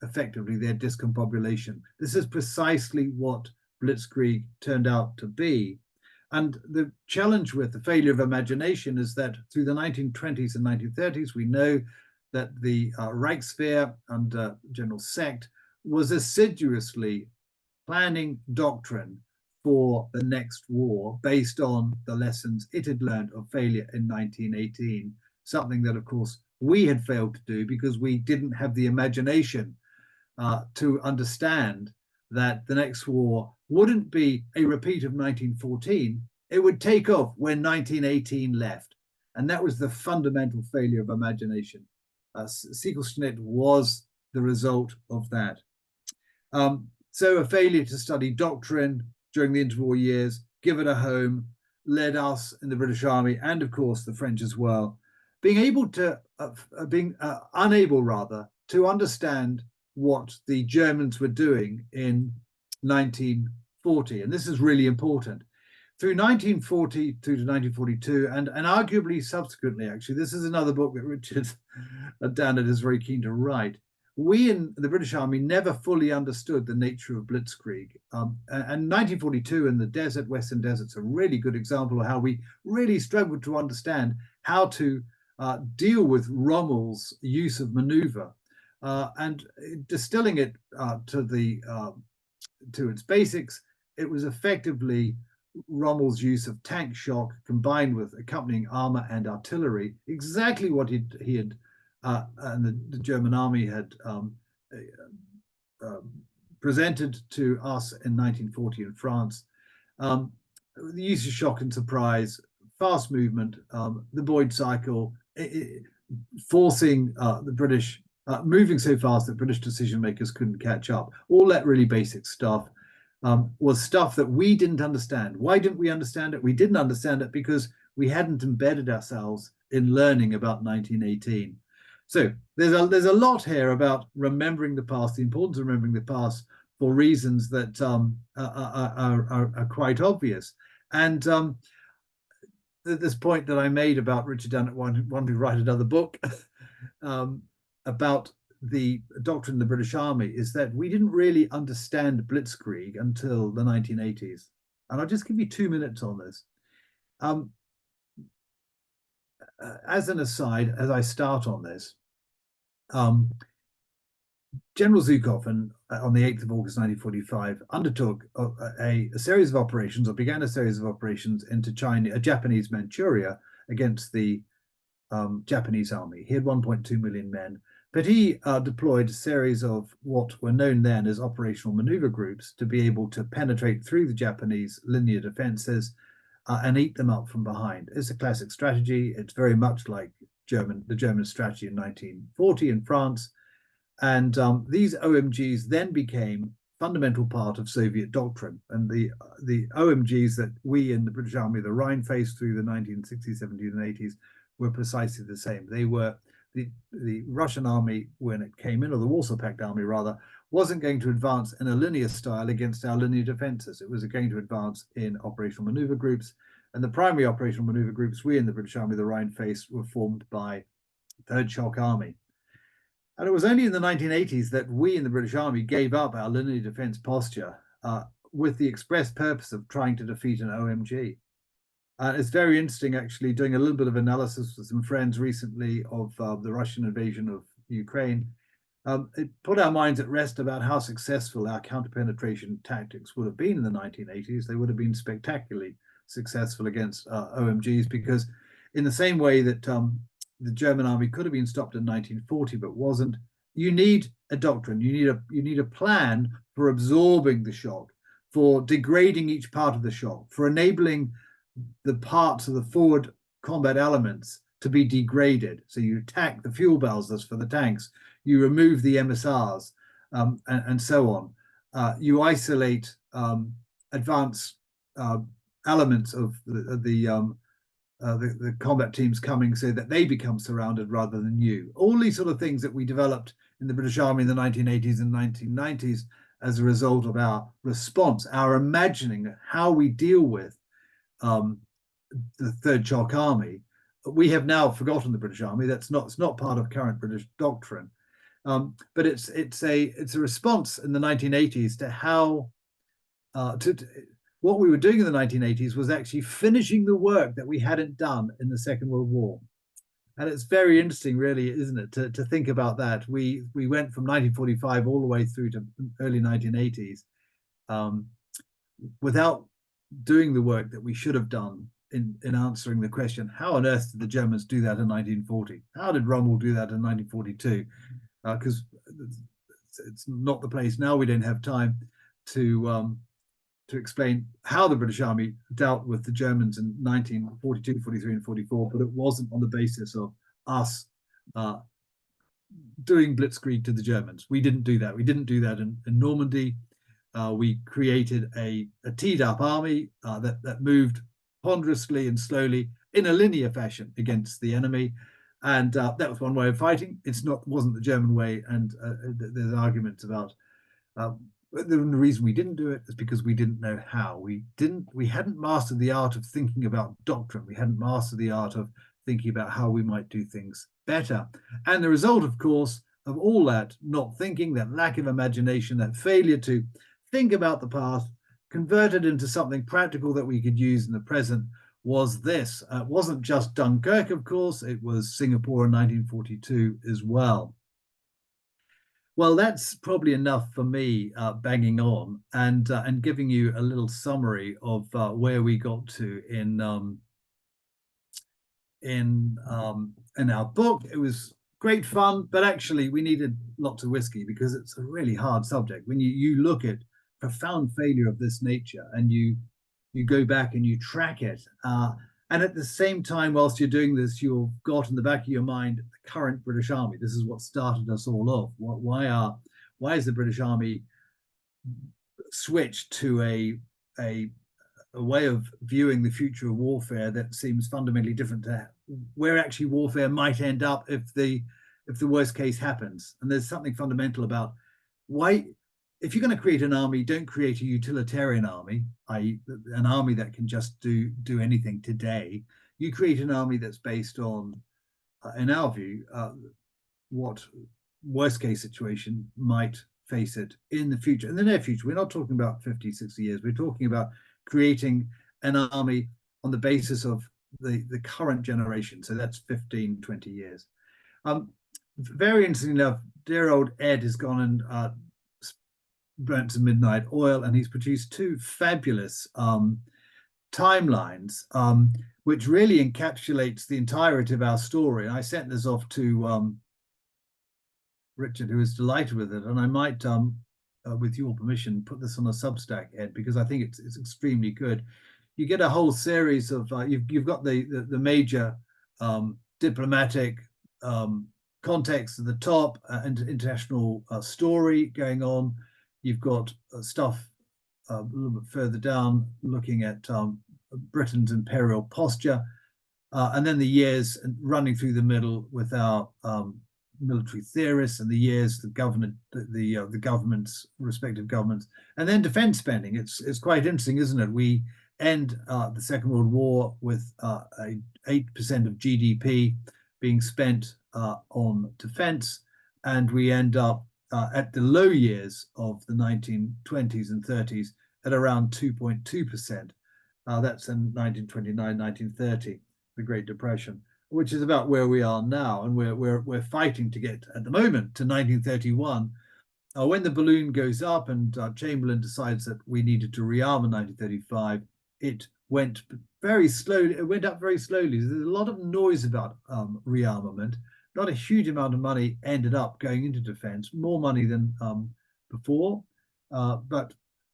effectively their discombobulation. This is precisely what Blitzkrieg turned out to be. And the challenge with the failure of imagination is that through the 1920s and 1930s, we know that the Reichswehr under General Secht was assiduously planning doctrine for the next war based on the lessons it had learned of failure in 1918, something that, of course, we had failed to do because we didn't have the imagination to understand that the next war wouldn't be a repeat of 1914. It would take off when 1918 left. And that was the fundamental failure of imagination. Siegelschnitt was the result of that. So a failure to study doctrine during the interwar years, give it a home, led us in the British Army and, of course, the French as well, being unable rather to understand what the Germans were doing in 1940. And this is really important. Through 1940 to 1942, and arguably subsequently, actually, this is another book that Richard Dannatt is very keen to write. We in the British Army never fully understood the nature of Blitzkrieg. And 1942 in the desert, Western Desert's a really good example of how we really struggled to understand how to deal with Rommel's use of maneuver. And distilling it to its basics, it was effectively Rommel's use of tank shock combined with accompanying armor and artillery, exactly what he had and the German army had presented to us in 1940 in France. The use of shock and surprise, fast movement, the Boyd cycle, forcing the British, moving so fast that British decision makers couldn't catch up. All that really basic stuff was stuff that we didn't understand. Why didn't we understand it? We didn't understand it because we hadn't embedded ourselves in learning about 1918. So there's a lot here about remembering the past, the importance of remembering the past for reasons that are quite obvious. And this point that I made about Richard Dannatt wanting to write another book about the doctrine of the British Army is that we didn't really understand Blitzkrieg until the 1980s. And I'll just give you 2 minutes on this. As an aside, as I start on this, General Zhukov on the 8th of August 1945 undertook a series of operations, or began a series of operations into Japanese Manchuria against the Japanese army. He had 1.2 million men, but he deployed a series of what were known then as operational maneuver groups to be able to penetrate through the Japanese linear defenses and eat them up from behind. It's a classic strategy. It's very much like the German strategy in 1940 in France. And these OMGs then became fundamental part of Soviet doctrine. And the OMGs that we in the British Army, the Rhine faced through the 1960s, 70s, and 80s were precisely the same. They were the Russian army, when it came in, or the Warsaw Pact army rather, wasn't going to advance in a linear style against our linear defenses. It was going to advance in operational maneuver groups. And the primary operational maneuver groups we in the British Army, the Rhine faced, were formed by Third Shock Army. And it was only in the 1980s that we in the British Army gave up our linear defense posture with the express purpose of trying to defeat an OMG. It's very interesting, actually, doing a little bit of analysis with some friends recently of the Russian invasion of Ukraine. It put our minds at rest about how successful our counter-penetration tactics would have been in the 1980s. They would have been spectacularly successful against OMGs, because in the same way that the German army could have been stopped in 1940 but wasn't, you need a doctrine, you need a plan for absorbing the shock, for degrading each part of the shock, for enabling the parts of the forward combat elements to be degraded. So you attack the fuel bowsers for the tanks, you remove the MSRs, and so on. You isolate advanced elements of the combat teams coming so that they become surrounded rather than you. All these sort of things that we developed in the British Army in the 1980s and 1990s as a result of our response, our imagining how we deal with the Third Shock Army. We have now forgotten the British Army. It's not part of current British doctrine, but it's a response in the 1980s to how what we were doing in the 1980s was actually finishing the work that we hadn't done in the Second World War. And it's very interesting, really, isn't it, to think about that. We went from 1945 all the way through to early 1980s without doing the work that we should have done in answering the question, how on earth did the Germans do that in 1940? How did Rommel do that in 1942? Because it's not the place now. We don't have time to explain how the British Army dealt with the Germans in 1942, 43, and 44, but it wasn't on the basis of us doing blitzkrieg to the Germans. We didn't do that. We didn't do that in Normandy. We created a teed up army that moved ponderously and slowly in a linear fashion against the enemy. And that was one way of fighting. Wasn't the German way. And there's arguments about the reason we didn't do it is because we didn't know how. We hadn't mastered the art of thinking about doctrine. We hadn't mastered the art of thinking about how we might do things better. And the result, of course, of all that not thinking, that lack of imagination, that failure to think about the past, convert it into something practical that we could use in the present, was this. It wasn't just Dunkirk, of course, it was Singapore in 1942 as well. Well, that's probably enough for me banging on and giving you a little summary of where we got to in our book. It was great fun, but actually we needed lots of whiskey because it's a really hard subject. When you look at profound failure of this nature and you go back and you track it, and at the same time, whilst you're doing this, you've got in the back of your mind the current British Army. This is what started us all off. Why is the British Army switched to a way of viewing the future of warfare that seems fundamentally different to where actually warfare might end up if the worst case happens? And there's something fundamental about why, if you're going to create an army, don't create a utilitarian army, i.e. an army that can just do anything today. You create an army that's based on, in our view, what worst case situation might face it in the future, in the near future. We're not talking about 50, 60 years. We're talking about creating an army on the basis of the current generation. So that's 15, 20 years. Very interesting enough, dear old Ed has gone and burnt some midnight oil, and he's produced two fabulous timelines, which really encapsulates the entirety of our story. And I sent this off to Richard, who was delighted with it, and I might, with your permission, put this on a Substack, Ed, because I think it's extremely good. You get a whole series of you've got the major diplomatic context at the top, and international story going on. You've got stuff a little bit further down looking at Britain's imperial posture, and then the years running through the middle with our military theorists, and the years the government's respective governments, and then defense spending. It's quite interesting, isn't it? We end the Second World War with 8% of GDP being spent on defense, and we end up at the low years of the 1920s and 30s at around 2.2%. That's in 1929, 1930, the Great Depression, which is about where we are now, and we're fighting to get at the moment to 1931. When the balloon goes up and Chamberlain decides that we needed to rearm in 1935, it went very slowly. It went up very slowly. There's a lot of noise about rearmament. Not a huge amount of money ended up going into defense, more money than before, but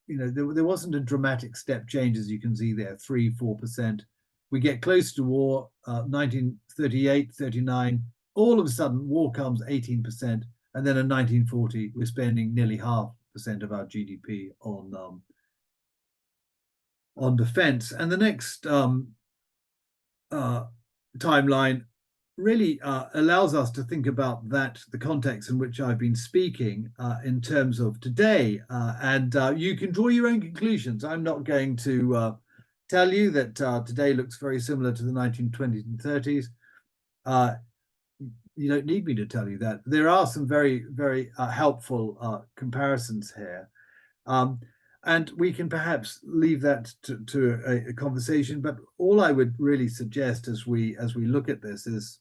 there wasn't a dramatic step change, as you can see there, 3-4%. We get close to war, 1938, 39. All of a sudden, war comes 18%, and then in 1940, we're spending nearly 0.5% of our GDP on defense. And the next timeline really allows us to think about that, the context in which I've been speaking in terms of today. And you can draw your own conclusions. I'm not going to tell you that today looks very similar to the 1920s and 30s. You don't need me to tell you that. There are some very, very helpful comparisons here. And we can perhaps leave that to a conversation. But all I would really suggest as we look at this is,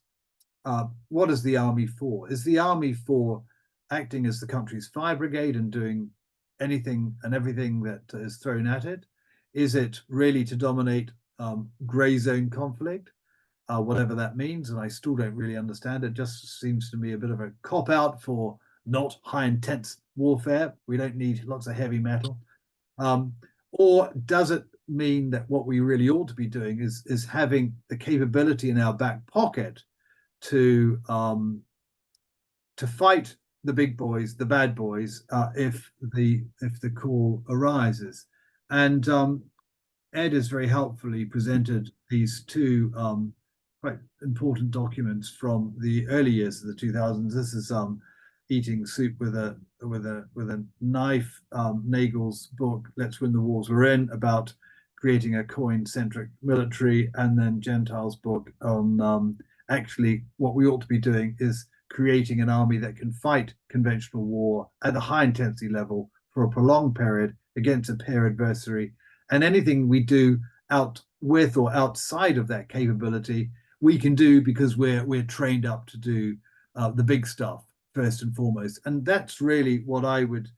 what is the army for? Is the army for acting as the country's fire brigade and doing anything and everything that is thrown at it? Is it really to dominate grey zone conflict, whatever that means? And I still don't really understand. It just seems to me a bit of a cop-out for not high intense warfare. We don't need lots of heavy metal. Or does it mean that what we really ought to be doing is having the capability in our back pocket to fight the big boys, the bad boys, if the call arises? And Ed has very helpfully presented these two quite important documents from the early years of the 2000s. This is eating soup with a knife, Nagel's book, Let's Win the Wars We're In, about creating a coin-centric military, and then Gentile's book on actually what we ought to be doing is creating an army that can fight conventional war at a high intensity level for a prolonged period against a peer adversary. And anything we do out with or outside of that capability, we can do because we're trained up to do the big stuff first and foremost. And that's really what I would,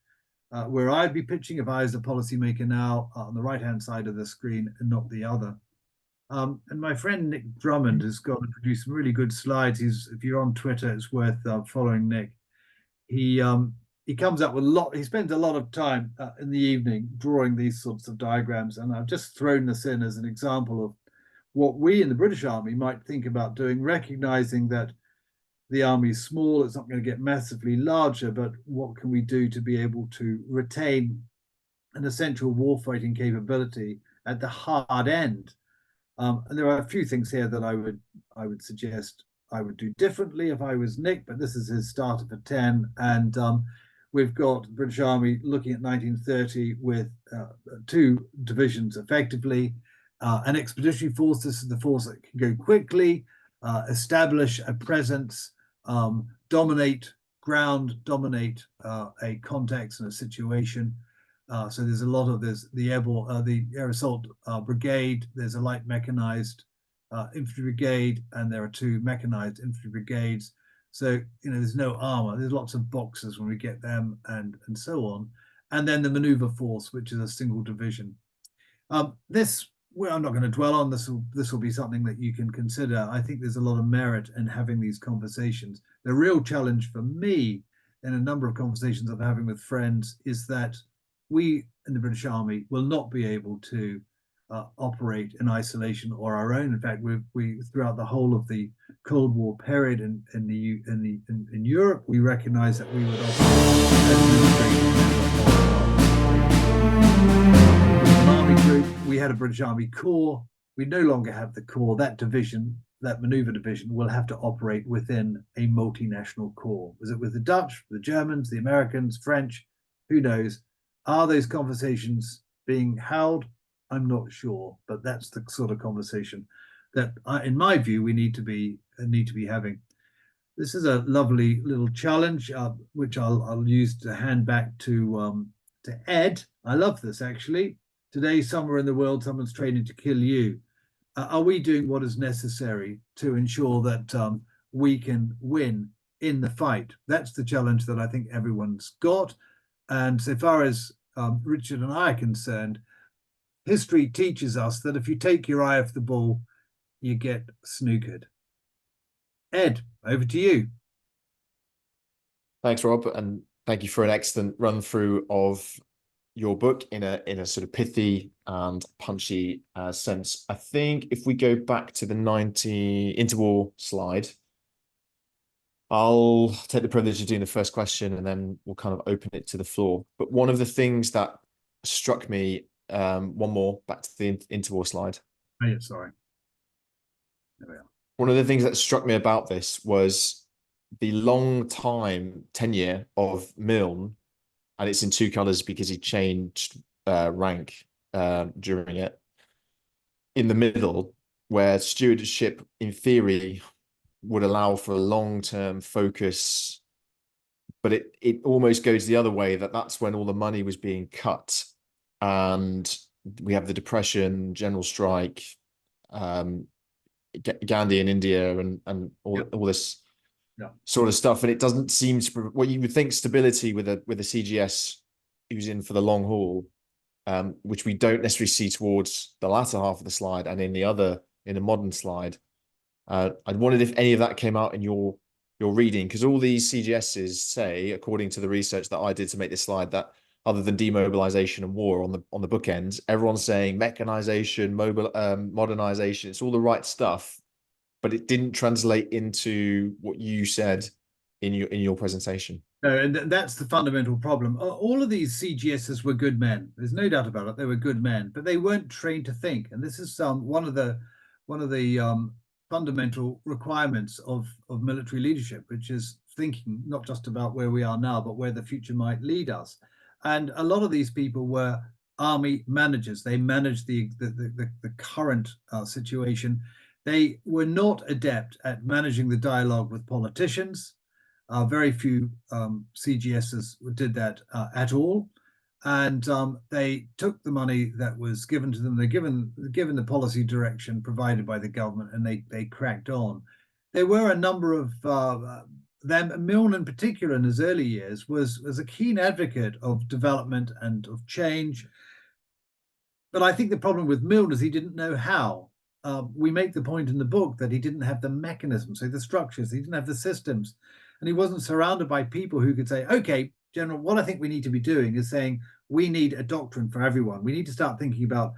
where I'd be pitching if I was a policymaker now, on the right-hand side of the screen and not the other. And my friend Nick Drummond has got to produce some really good slides. If you're on Twitter, it's worth following Nick. He comes up with he spends a lot of time in the evening drawing these sorts of diagrams. And I've just thrown this in as an example of what we in the British Army might think about doing, recognizing that the army is small, it's not going to get massively larger, but what can we do to be able to retain an essential warfighting capability at the hard end? And there are a few things here that I would suggest I would do differently if I was Nick, but this is his starter for 10. And we've got the British Army looking at 1930 with 2 divisions effectively. An expeditionary force, this is the force that can go quickly, establish a presence, dominate ground, dominate a context and a situation. So there's a lot of the air assault brigade. There's a light mechanized infantry brigade, and there are 2 mechanized infantry brigades. So there's no armor. There's lots of boxes when we get them, and so on. And then the maneuver force, which is a single division. I'm not going to dwell on this. This will be something that you can consider. I think there's a lot of merit in having these conversations. The real challenge for me in a number of conversations I'm having with friends is that we in the British Army will not be able to operate in isolation or our own. In fact, we throughout the whole of the Cold War period in Europe, we recognise that we would operate as an army group. We had a British Army Corps. We no longer have the Corps. That division, that manoeuvre division, will have to operate within a multinational corps. Was it with the Dutch, the Germans, the Americans, French? Who knows? Are those conversations being held? I'm not sure, but that's the sort of conversation that, in my view, we need to be having. This is a lovely little challenge, which I'll use to hand back to Ed. I love this actually. Today, somewhere in the world, someone's training to kill you. Are we doing what is necessary to ensure that we can win in the fight? That's the challenge that I think everyone's got. And so far as Richard and I are concerned, history teaches us that if you take your eye off the ball, you get snookered. Ed, over to you.
Thanks, Rob, and thank you for an excellent run through of your book in a sort of pithy and punchy sense. I think if we go back to the interwar slide, I'll take the privilege of doing the first question and then we'll kind of open it to the floor. But one of the things that struck me, one more back to the interwar slide.
Oh, yeah, sorry. There we are.
One of the things that struck me about this was the long time tenure of Milne, and it's in two colors because he changed rank during it. In the middle, where stewardship, in theory, would allow for a long-term focus, but it almost goes the other way, that's when all the money was being cut, and we have the Depression, general strike, Gandhi in India, and all this sort of stuff, and it doesn't seem to what you would think stability with a CGS who's in for the long haul, which we don't necessarily see towards the latter half of the slide and in the modern slide. I wondered if any of that came out in your reading, because all these CGSs say, according to the research that I did to make this slide, that other than demobilization and war on the bookends, everyone's saying mechanization, modernization, it's all the right stuff, but it didn't translate into what you said in your presentation.
No, and that's the fundamental problem. All of these CGSs were good men. There's no doubt about it. They were good men, but they weren't trained to think. And this is one of the fundamental requirements of military leadership, which is thinking not just about where we are now, but where the future might lead us. And a lot of these people were army managers. They managed the current situation. They were not adept at managing the dialogue with politicians. Very few CGSs did that at all. And they took the money that was given to them. They're given the policy direction provided by the government, and they cracked on. There were a number of them. Milne, in particular, in his early years, was a keen advocate of development and of change. But I think the problem with Milne is he didn't know how. We make the point in the book that he didn't have the mechanisms, so the structures, he didn't have the systems, and he wasn't surrounded by people who could say, okay, General, what I think we need to be doing is saying we need a doctrine for everyone. We need to start thinking about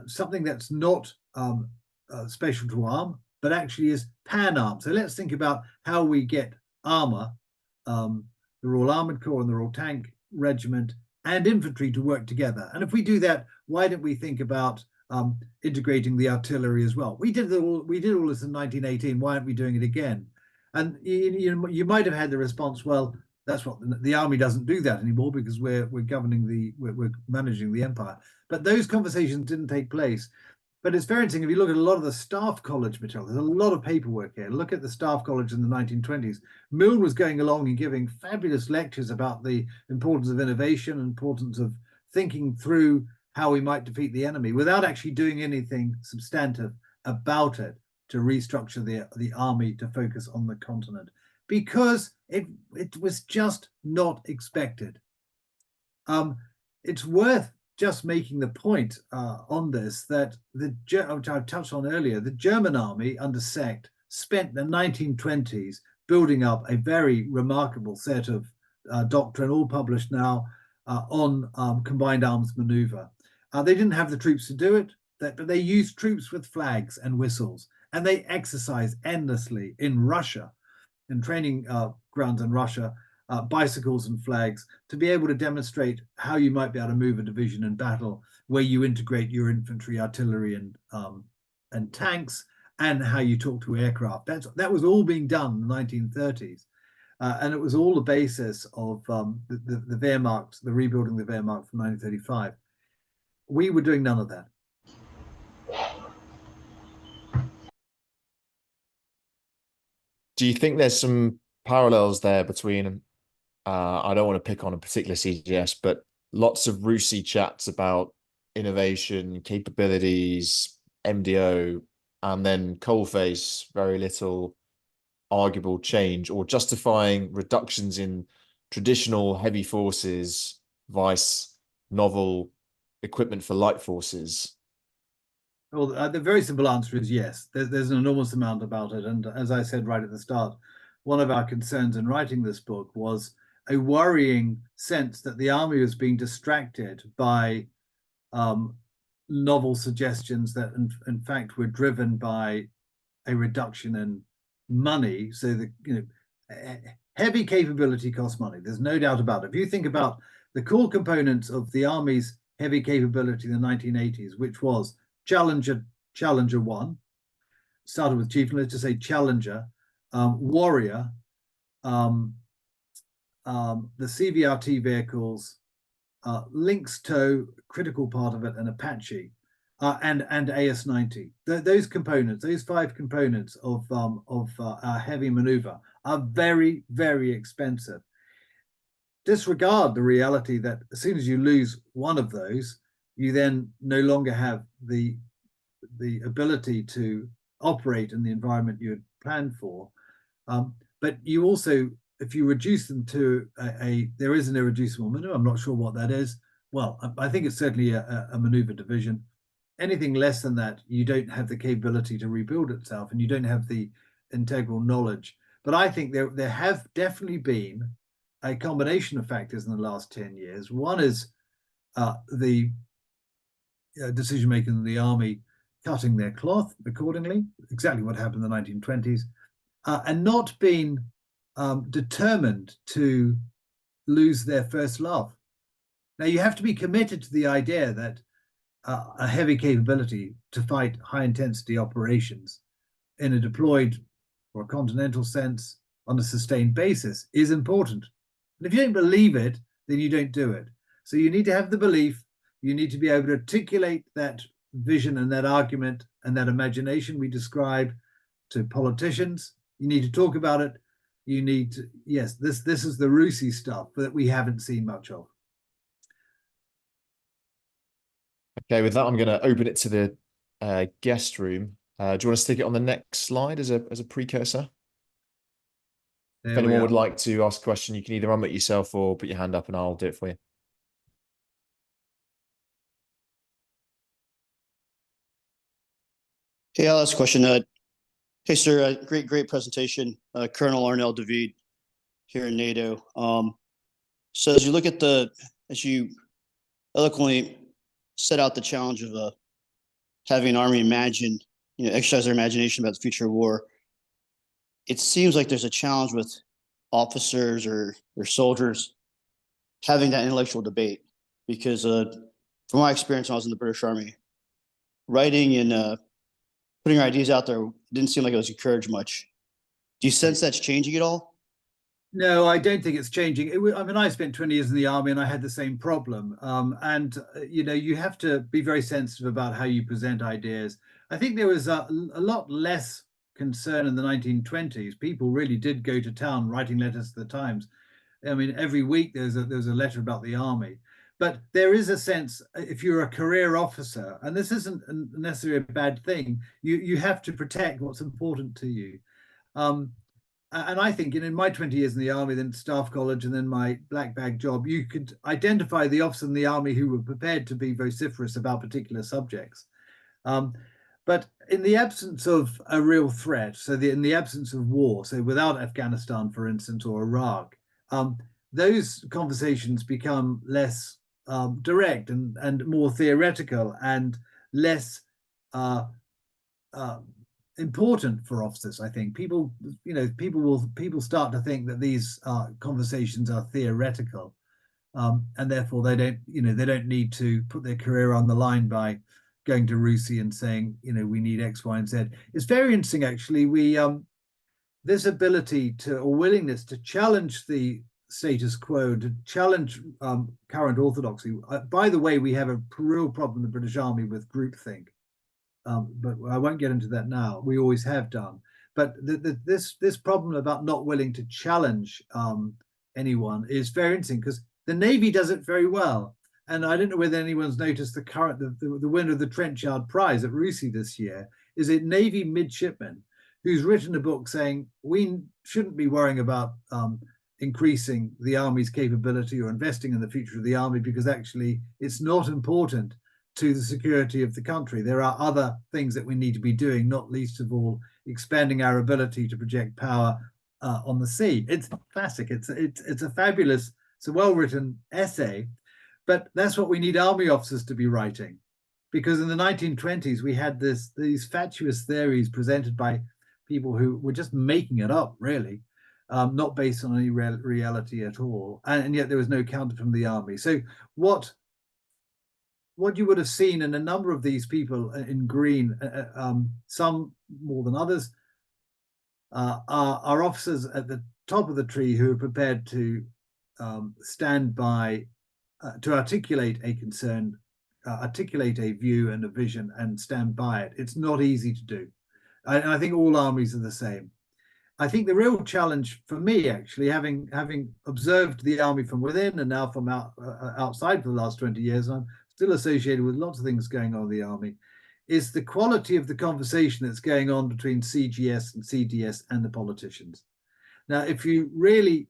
something that's not special to arm, but actually is pan-arm. So let's think about how we get armor, the Royal Armoured Corps and the Royal Tank Regiment and infantry to work together. And if we do that, why don't we think about integrating the artillery as well? We did all this in 1918. Why aren't we doing it again? And you might have had the response, well, that's what the army doesn't do that anymore because we're managing the empire. But those conversations didn't take place. But it's very interesting if you look at a lot of the staff college material. There's a lot of paperwork here. Look at the staff college in the 1920s. Milne was going along and giving fabulous lectures about the importance of innovation, importance of thinking through how we might defeat the enemy without actually doing anything substantive about it to restructure the army to focus on the continent, because it was just not expected. It's worth just making the point on this that which I touched on earlier, the German army under Seeckt spent the 1920s building up a very remarkable set of doctrine, all published now, on combined arms maneuver. They didn't have the troops to do it, but they used troops with flags and whistles, and they exercised endlessly in Russia, in training grounds in Russia, bicycles and flags, to be able to demonstrate how you might be able to move a division in battle, where you integrate your infantry, artillery, and tanks, and how you talk to aircraft. That was all being done in the 1930s. And it was all the basis of the Wehrmacht, the rebuilding the Wehrmacht from 1935. We were doing none of that.
Do you think there's some parallels there between, I don't want to pick on a particular CGS, but lots of Russi chats about innovation, capabilities, MDO, and then coalface, very little arguable change or justifying reductions in traditional heavy forces, vice novel equipment for light forces?
Well, the very simple answer is yes. There's an enormous amount about it. And as I said right at the start, one of our concerns in writing this book was a worrying sense that the army was being distracted by novel suggestions that, in fact, were driven by a reduction in money. So heavy capability costs money. There's no doubt about it. If you think about the core components of the Army's heavy capability in the 1980s, which was Challenger 1, started with Chief, let's just say Challenger, Warrior, the CVRT vehicles, Lynx TOW, critical part of it, and Apache, and AS-90. Those components, those 5 components of our heavy maneuver are very, very expensive. Disregard the reality that as soon as you lose one of those, you then no longer have the ability to operate in the environment you had planned for. But you also, if you reduce them to there is an irreducible minimum, I'm not sure what that is. Well, I think it's certainly a maneuver division. Anything less than that, you don't have the capability to rebuild itself, and you don't have the integral knowledge. But I think there have definitely been a combination of factors in the last 10 years. One is the decision making in the army cutting their cloth accordingly, exactly what happened in the 1920s, and not being determined to lose their first love. Now, you have to be committed to the idea that a heavy capability to fight high intensity operations in a deployed or a continental sense on a sustained basis is important. And if you don't believe it, then you don't do it. So you need to have the belief, you need to be able to articulate that vision and that argument and that imagination we describe to politicians. You need to talk about it. You need to, yes, this is the Russi stuff that we haven't seen much of.
Okay, with that, I'm going to open it to the guest room. Do you want to stick it on the next slide as a precursor? If anyone would like to ask a question, you can either unmute yourself or put your hand up and I'll do it for you.
Hey, I'll ask a question. Hey, sir, great presentation. Colonel Arnell David here in NATO. So as you look at as you eloquently set out the challenge of having an army imagine, exercise their imagination about the future of war, it seems like there's a challenge with officers or soldiers having that intellectual debate, because from my experience when I was in the British Army, writing and putting your ideas out there didn't seem like it was encouraged much. Do you sense that's changing at all?
No, I don't think it's changing. I mean, I spent 20 years in the army and I had the same problem. You have to be very sensitive about how you present ideas. I think there was a lot less concern in the 1920s. People really did go to town writing letters to the Times. I mean, every week there's a letter about the army. But there is a sense, if you're a career officer, and this isn't necessarily a bad thing, you have to protect what's important to you. And I think in my 20 years in the army, then staff college, and then my black bag job, you could identify the officers in the army who were prepared to be vociferous about particular subjects. But in the absence of a real threat, so in the absence of war, so without Afghanistan, for instance, or Iraq, those conversations become less direct and more theoretical and less important for officers. I think people start to think that these conversations are theoretical, and therefore they don't need to put their career on the line by going to Russi and saying, we need X, Y, and Z. It's very interesting, actually. We this ability to, or willingness to challenge the status quo, to challenge current orthodoxy. By the way, we have a real problem in the British Army with groupthink. But I won't get into that now. We always have done. But this problem about not willing to challenge anyone is very interesting, because the Navy does it very well. And I don't know whether anyone's noticed the winner of the Trenchard Prize at RUSI this year is a Navy midshipman who's written a book saying we shouldn't be worrying about increasing the Army's capability or investing in the future of the Army, because actually it's not important to the security of the country. There are other things that we need to be doing, not least of all expanding our ability to project power on the sea. It's classic. It's a fabulous, it's a well-written essay, but that's what we need Army officers to be writing. Because in the 1920s, we had these fatuous theories presented by people who were just making it up, really, not based on any reality at all. And yet there was no counter from the Army. So what you would have seen in a number of these people in green, some more than others, are officers at the top of the tree who are prepared to stand by, to articulate a concern, articulate a view and a vision, and stand by it. It's not easy to do. And I think all armies are the same. I think the real challenge for me, actually, having observed the Army from within and now from outside for the last 20 years, I'm still associated with lots of things going on in the Army, is the quality of the conversation that's going on between CGS and CDS and the politicians. Now, if you really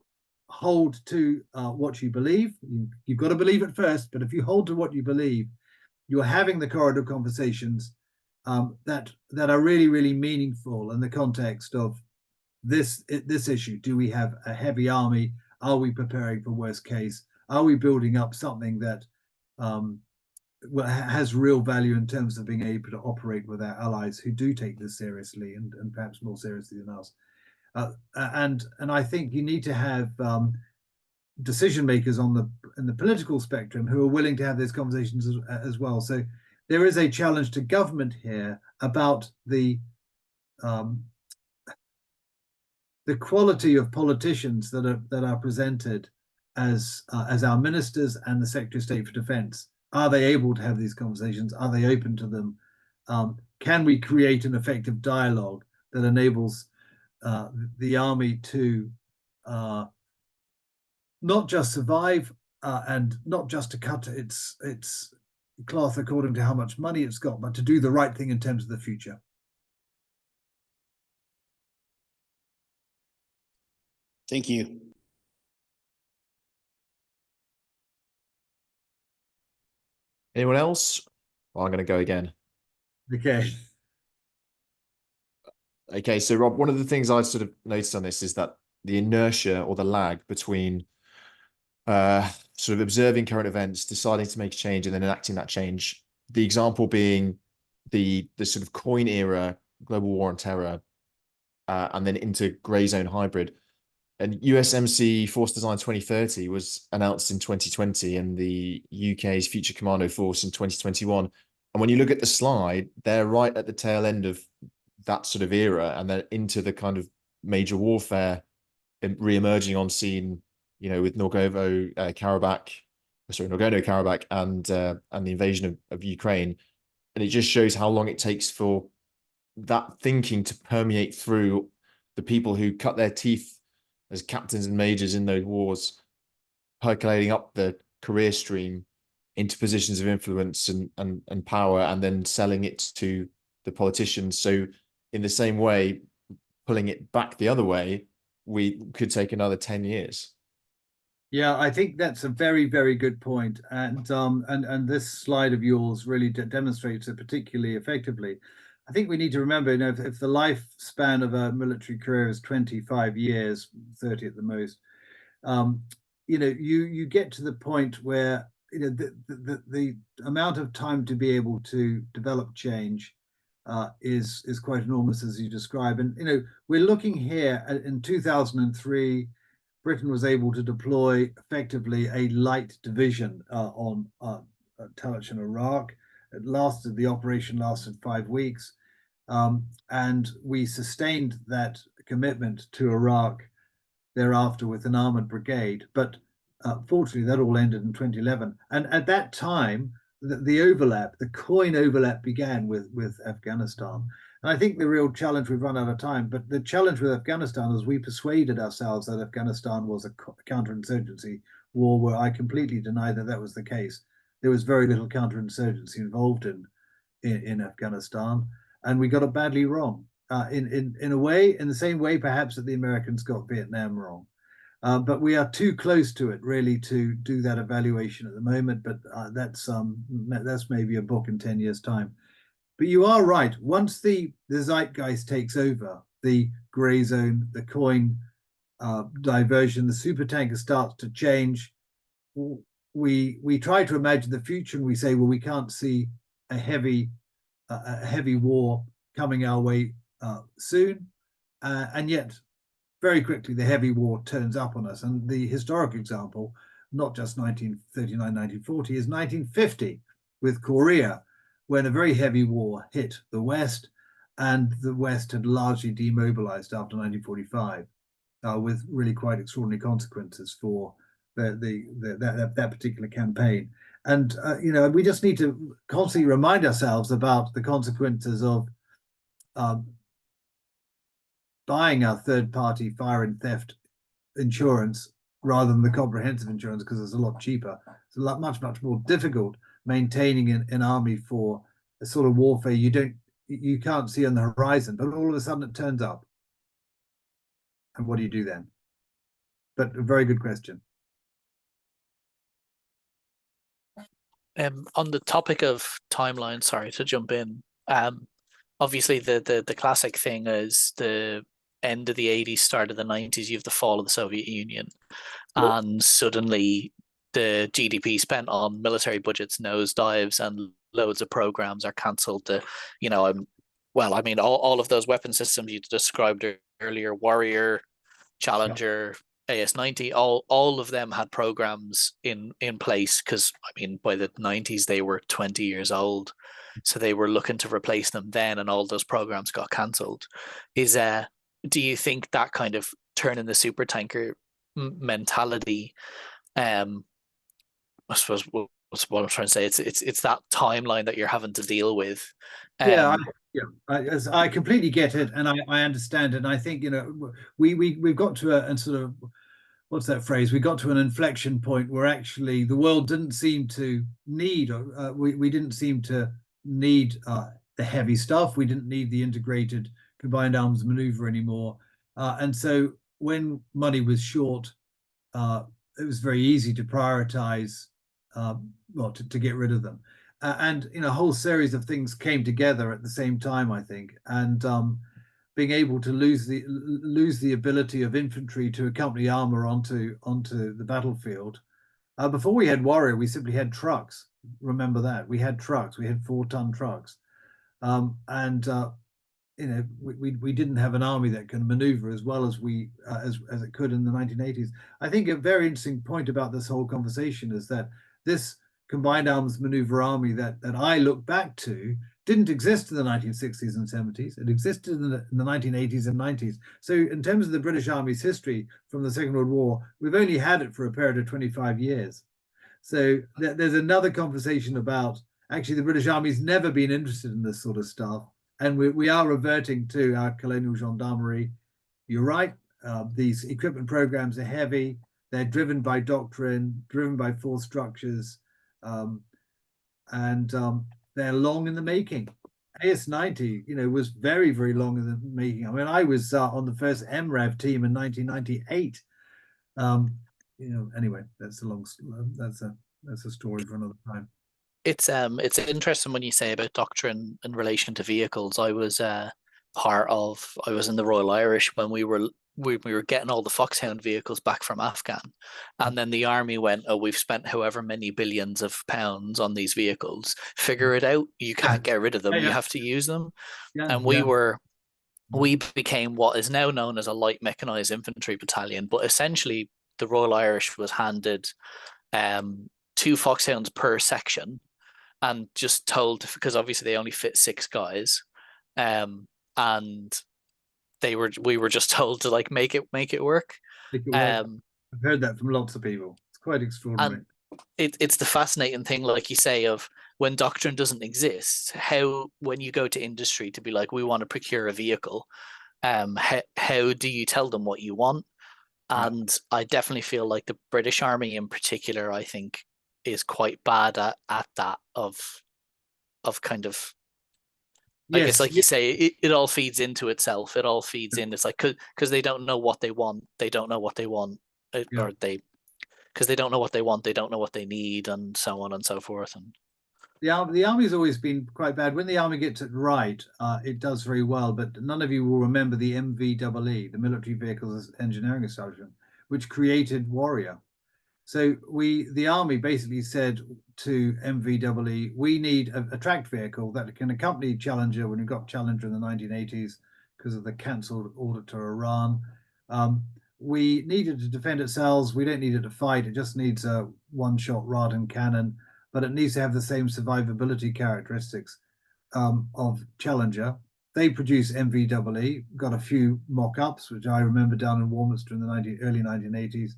hold to what you believe, you've got to believe it first, but if you hold to what you believe, you're having the corridor conversations that are really, really meaningful in the context of this issue. Do we have a heavy army? Are we preparing for worst case? Are we building up something that has real value in terms of being able to operate with our allies who do take this seriously and perhaps more seriously than us? And I think you need to have decision makers in the political spectrum who are willing to have these conversations as well. So there is a challenge to government here about the quality of politicians that are presented as our ministers and the Secretary of State for Defense. Are they able to have these conversations? Are they open to them? Can we create an effective dialogue that enables the Army to not just survive and not just to cut its cloth according to how much money it's got, but to do the right thing in terms of the future?
Thank you.
Anyone else? Well, I'm going to go again.
Okay.
Okay, so Rob, one of the things I sort of noticed on this is that the inertia or the lag between sort of observing current events, deciding to make a change, and then enacting that change. The example being the sort of coin era, global war on terror, and then into grey zone hybrid. And USMC Force Design 2030 was announced in 2020, and the UK's Future Commando Force in 2021. And when you look at the slide, they're right at the tail end of that sort of era, and then into the kind of major warfare re-emerging on scene, you know, with Nagorno-Karabakh, and the invasion of Ukraine. And it just shows how long it takes for that thinking to permeate through the people who cut their teeth as captains and majors in those wars, percolating up the career stream into positions of influence and power, and then selling it to the politicians. So in the same way, pulling it back the other way, we could take another 10 years.
Yeah, I think that's a very, very good point. And this slide of yours really demonstrates it particularly effectively. I think we need to remember, you know, if the lifespan of a military career is 25 years, 30 at the most, you know, you get to the point where, you know, the amount of time to be able to develop change is quite enormous, as you describe. And, you know, we're looking here in 2003, Britain was able to deploy effectively a light division on Talich in Iraq. The operation lasted 5 weeks, and we sustained that commitment to Iraq thereafter with an armored brigade. But fortunately, that all ended in 2011. And at that time, the overlap, the coin overlap began with Afghanistan. And I think the real challenge, we've run out of time, but the challenge with Afghanistan is we persuaded ourselves that Afghanistan was a counterinsurgency war, where I completely deny that that was the case. There was very little counterinsurgency involved in Afghanistan, and we got it badly wrong. In a way, in the same way, perhaps, that the Americans got Vietnam wrong. But we are too close to it, really, to do that evaluation at the moment. But that's maybe a book in 10 years' time. But you are right. Once the zeitgeist takes over, the grey zone, the coin diversion, the supertanker starts to change. We try to imagine the future, and we say, well, we can't see a heavy war coming our way soon, and yet very quickly the heavy war turns up on us. And the historic example, not just 1939, 1940, is 1950 with Korea, when a very heavy war hit the West, and the West had largely demobilized after 1945, with really quite extraordinary consequences for that particular campaign. And we just need to constantly remind ourselves about the consequences of buying our third-party fire and theft insurance rather than the comprehensive insurance, because it's a lot cheaper. It's much more difficult maintaining an army for a sort of warfare you can't see on the horizon, but all of a sudden it turns up. And what do you do then? But a very good question.
On the topic of timeline, sorry to jump in. Obviously the classic thing is the end of the 80s, start of the 90s, you have the fall of the Soviet Union, and suddenly the GDP spent on military budgets nosedives and loads of programs are cancelled. All of those weapon systems you described earlier, Warrior, Challenger, AS-90, all of them had programs in place, because by the 90s they were 20 years old, so they were looking to replace them then, and all those programs got cancelled. Do you think that kind of turning the super tanker mentality, I suppose what I'm trying to say, it's that timeline that you're having to deal with?
I completely get it, and I understand it. And I think we've got to a sort of, what's that phrase? We got to an inflection point where actually the world didn't seem to need, we didn't seem to need the heavy stuff. We didn't need the integrated combined arms maneuver anymore. And so when money was short, it was very easy to prioritize, to get rid of them. And a whole series of things came together at the same time, I think. And being able to lose the ability of infantry to accompany armor onto the battlefield. Before we had Warrior, we simply had trucks. Remember that. We had trucks. We had 4-ton trucks. We didn't have an army that can maneuver as well as as it could in the 1980s. I think a very interesting point about this whole conversation is that this combined arms maneuver army that I look back to didn't exist in the 1960s and 70s. It existed in the 1980s and 90s. So in terms of the British Army's history from the Second World War, we've only had it for a period of 25 years. So there's another conversation about, actually, the British Army's never been interested in this sort of stuff. And we are reverting to our colonial gendarmerie. You're right. These equipment programs are heavy. They're driven by doctrine, driven by force structures, and they're long in the making. AS-90, was very, very long in the making. I was on the first MRAV team in 1998. Anyway, that's a story for another time.
It's interesting when you say about doctrine in relation to vehicles. I was in the Royal Irish when we were getting all the Foxhound vehicles back from Afghan, and then the army went, "Oh, we've spent however many billions of pounds on these vehicles. Figure it out. You can't get rid of them. You have to use them." And we became what is now known as a light mechanized infantry battalion, but essentially the Royal Irish was handed 2 Foxhounds per section, and just told, because obviously they only fit 6 guys, and we were just told to make it work.
I've heard that from lots of people. It's quite extraordinary.
And it's the fascinating thing, like you say, of when doctrine doesn't exist, how, when you go to industry to be like, we want to procure a vehicle, how do you tell them what you want? And I definitely feel like the British Army in particular, I think, is quite bad at that of kind of, like,
Yes,
it's like you say, it all feeds into itself. It all feeds in. It's like, because they don't know what they want. They don't know what they want, or because they don't know what they want. They don't know what they need, and so on and so forth. And
the army's always been quite bad. When the army gets it right, it does very well. But none of you will remember the MVEE, the Military Vehicles Engineering Establishment, which created Warrior. So the army basically said to MVEE, we need a tracked vehicle that can accompany Challenger when we got Challenger in the 1980s because of the cancelled order to Iran. We needed to defend itself. We don't need it to fight. It just needs a one-shot rod and cannon, but it needs to have the same survivability characteristics of Challenger. They produced MVEE, got a few mock-ups, which I remember down in Warminster in the early 1980s.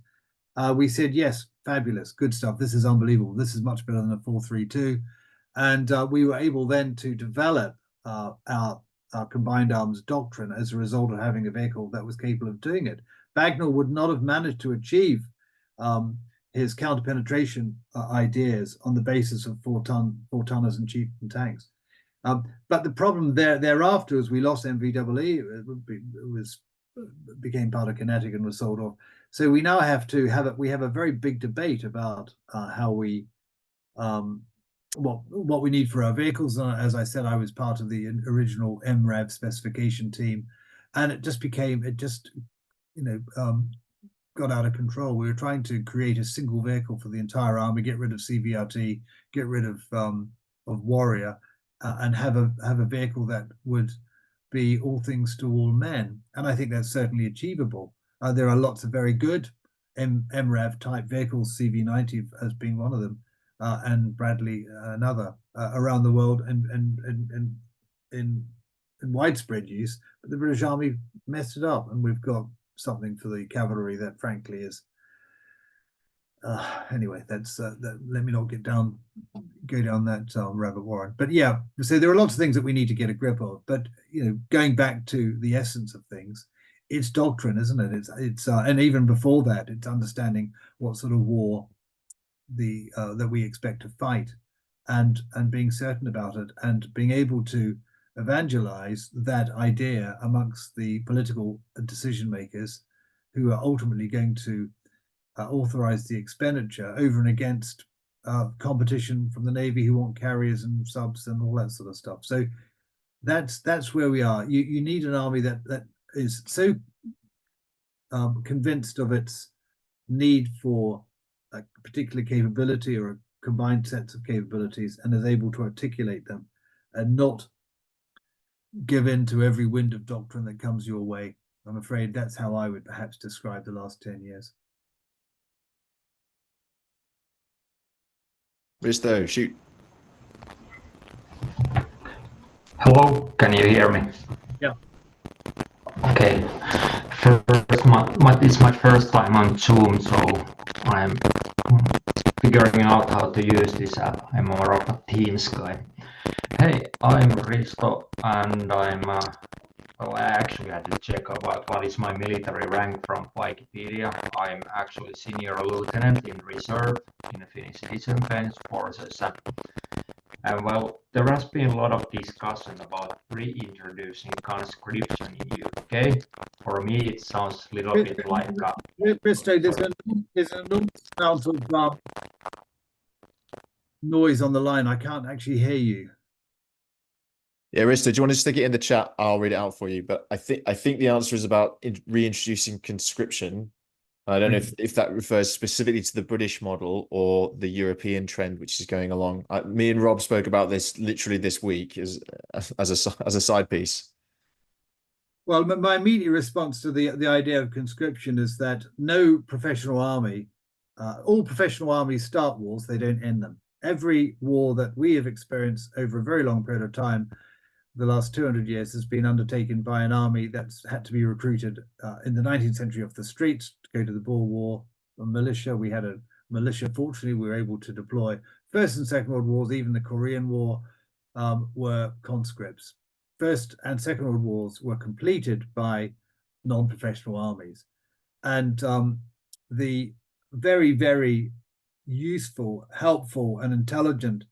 We said, yes, fabulous, good stuff. This is unbelievable. This is much better than a 432. And we were able then to develop our combined arms doctrine as a result of having a vehicle that was capable of doing it. Bagnall would not have managed to achieve his counter-penetration ideas on the basis of four-tonners and Chieftain tanks. But the problem thereafter, as we lost MVEE, it became part of Kinetic and was sold off. So we now have to we have a very big debate about how we what we need for our vehicles. As I said, I was part of the original MRAV specification team, and it just got out of control. We were trying to create a single vehicle for the entire army, get rid of CVRT, get rid of Warrior, and have a vehicle that would be all things to all men. And I think that's certainly achievable. There are lots of very good MRAV type vehicles, CV90 as being one of them, and Bradley another, around the world and in widespread use. But the British Army messed it up, and we've got something for the cavalry that frankly is anyway, that's let me not go down that rabbit warren. But yeah, so there are lots of things that we need to get a grip of. But going back to the essence of things, it's doctrine, isn't it? It's and even before that, it's understanding what sort of war that we expect to fight, and being certain about it, and being able to evangelize that idea amongst the political decision makers who are ultimately going to authorize the expenditure over and against competition from the Navy who want carriers and subs and all that sort of stuff. So that's where we are. You need an army that is so convinced of its need for a particular capability or a combined sets of capabilities, and is able to articulate them and not give in to every wind of doctrine that comes your way. I'm afraid that's how I would perhaps describe the last 10 years.
Risto, shoot.
Hello, can you hear me?
Yeah.
Okay. First, it's my first time on Zoom, so I'm figuring out how to use this app. I'm more of a Teams guy. Hey, I'm Risto, and well, I actually had to check about what is my military rank from Wikipedia. I'm actually senior lieutenant in reserve in the Finnish Defence Forces. And well, there has been a lot of discussion about reintroducing conscription in UK. For me, it sounds a little bit like
Risto, there's an enormous amount of noise on the line. I can't actually hear you.
Yeah, Risto, do you want to stick it in the chat? I'll read it out for you. But I think the answer is about reintroducing conscription. I don't know if that refers specifically to the British model or the European trend, which is going along. Me and Rob spoke about this literally this week as a side piece.
Well, my immediate response to the idea of conscription is that no professional army, all professional armies start wars, they don't end them. Every war that we have experienced over a very long period of time, the last 200 years, has been undertaken by an army that's had to be recruited in the 19th century off the streets to go to the Boer War. A militia, we had a militia, fortunately we were able to deploy First and Second World Wars, even the Korean War, were conscripts. First and Second World Wars were completed by non-professional armies. And the very, very useful, helpful, and intelligent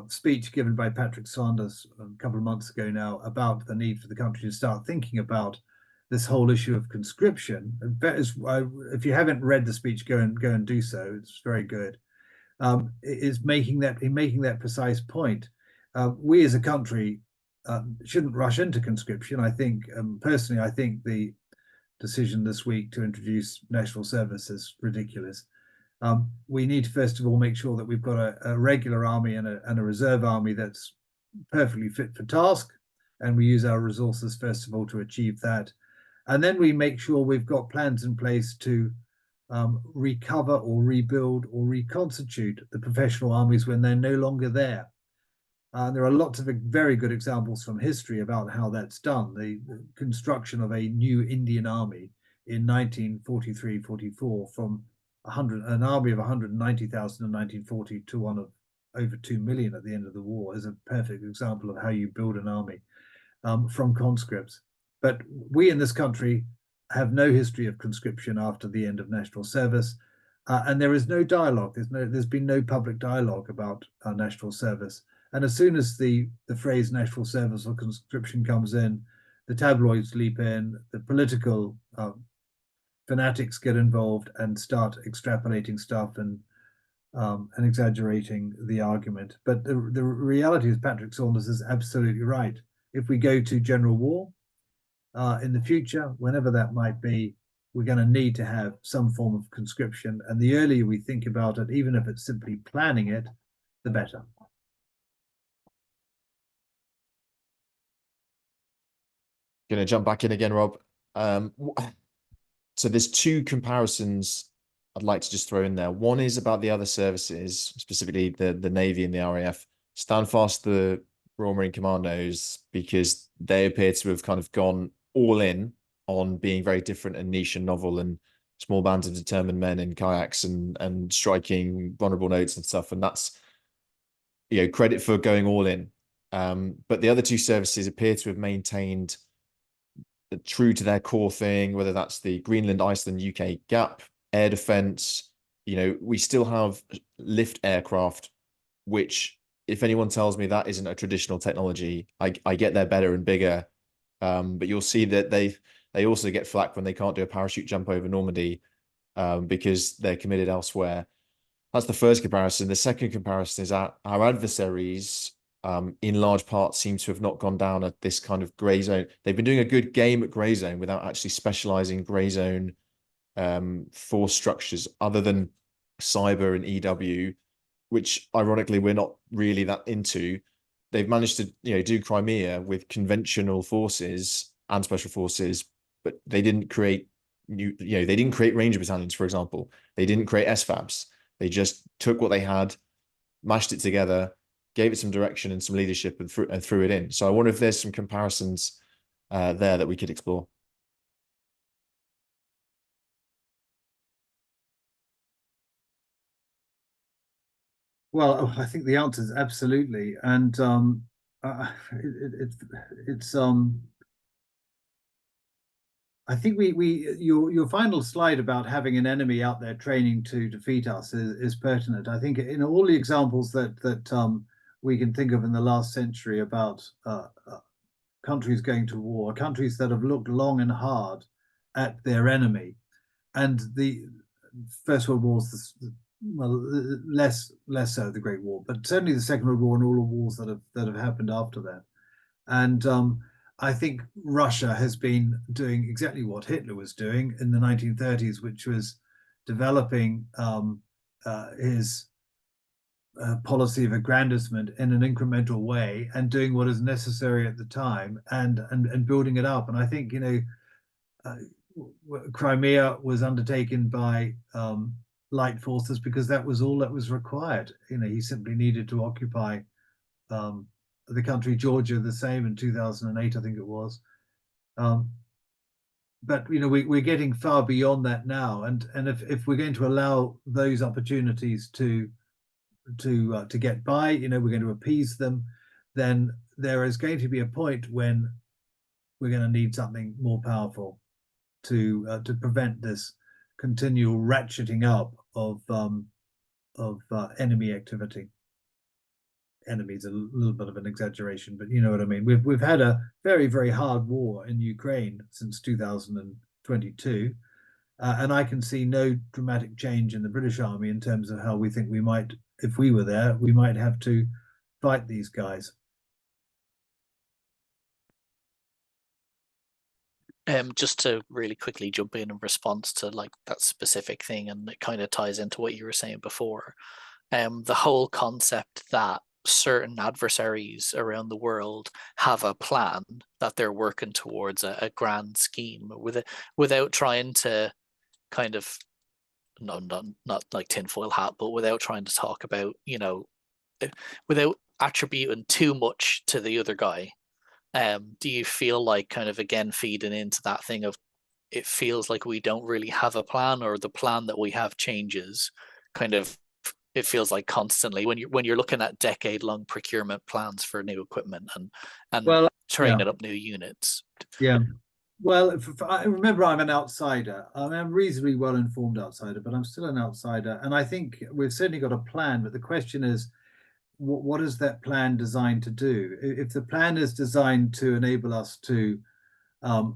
speech given by Patrick Sanders a couple of months ago now about the need for the country to start thinking about this whole issue of conscription. If you haven't read the speech, go and do so. It's very good. Is making that precise point. We as a country shouldn't rush into conscription. I think personally, I think the decision this week to introduce national service is ridiculous. We need to first of all make sure that we've got a regular army and a reserve army that's perfectly fit for task, and we use our resources first of all to achieve that. And then we make sure we've got plans in place to recover or rebuild or reconstitute the professional armies when they're no longer there. There are lots of very good examples from history about how that's done. The construction of a new Indian army in 1943-44 from an army of 190,000 in 1940 to one of over 2 million at the end of the war is a perfect example of how you build an army from conscripts. But we in this country have no history of conscription after the end of national service, and there is no dialogue. There's been no public dialogue about national service. And as soon as the phrase national service or conscription comes in, the tabloids leap in, the political fanatics get involved and start extrapolating stuff and exaggerating the argument. But the reality is Patrick Saunders is absolutely right. If we go to general war in the future, whenever that might be, we're going to need to have some form of conscription. And the earlier we think about it, even if it's simply planning it, the better.
Going to jump back in again, Rob. So there's two comparisons I'd like to just throw in there. One is about the other services, specifically the Navy and the RAF. Stand fast the Royal Marine Commandos, because they appear to have kind of gone all in on being very different and niche and novel, and small bands of determined men in kayaks and striking vulnerable notes and stuff. And that's, you know, credit for going all in. But the other two services appear to have maintained true to their core thing, whether that's the Greenland, Iceland, UK gap, air defense. You know, we still have lift aircraft, which, if anyone tells me that isn't a traditional technology, I get they're better and bigger. But you'll see that they also get flack when they can't do a parachute jump over Normandy because they're committed elsewhere. That's the first comparison. The second comparison is our adversaries in large part seem to have not gone down at this kind of grey zone. They've been doing a good game at grey zone without actually specializing grey zone force structures other than cyber and EW, which ironically we're not really that into. They've managed to, you know, do Crimea with conventional forces and special forces, but they didn't create they didn't create Ranger battalions, for example. They didn't create SFABs. They just took what they had, mashed it together, gave it some direction and some leadership, and threw it in. So I wonder if there's some comparisons there that we could explore.
Well, I think the answer is absolutely, and I think your final slide about having an enemy out there training to defeat us is pertinent. I think in all the examples that we can think of in the last century about countries going to war, countries that have looked long and hard at their enemy, and the First World War's well, less so the Great War, but certainly the Second World War and all the wars that have happened after that. And I think Russia has been doing exactly what Hitler was doing in the 1930s, which was developing his policy of aggrandizement in an incremental way and doing what is necessary at the time and building it up. And I think, you know, Crimea was undertaken by light forces because that was all that was required. You know, he simply needed to occupy the country. Georgia the same in 2008, I think it was. but we're getting far beyond that now, and if we're going to allow those opportunities to get by, we're going to appease them, then there is going to be a point when we're going to need something more powerful to prevent this continual ratcheting up of enemy activity. Enemy is a little bit of an exaggeration, but you know what I mean. We've had a very, very hard war in Ukraine since 2022, and I can see no dramatic change in the British Army in terms of how we think we might, if we were there, we might have to fight these guys.
Just to really quickly jump in response to like that specific thing, and it kind of ties into what you were saying before. The whole concept that certain adversaries around the world have a plan that they're working towards a grand scheme without trying to kind of not like tinfoil hat, but without trying to talk about, without attributing too much to the other guy. Do you feel like, kind of again feeding into that thing of, it feels like we don't really have a plan, or the plan that we have changes kind of, it feels like constantly when you're looking at decade-long procurement plans for new equipment and
Well,
training up new units?
Yeah. Well, I remember I'm an outsider. I'm a reasonably well-informed outsider, but I'm still an outsider. And I think we've certainly got a plan, but the question is, what is that plan designed to do? If the plan is designed to enable us to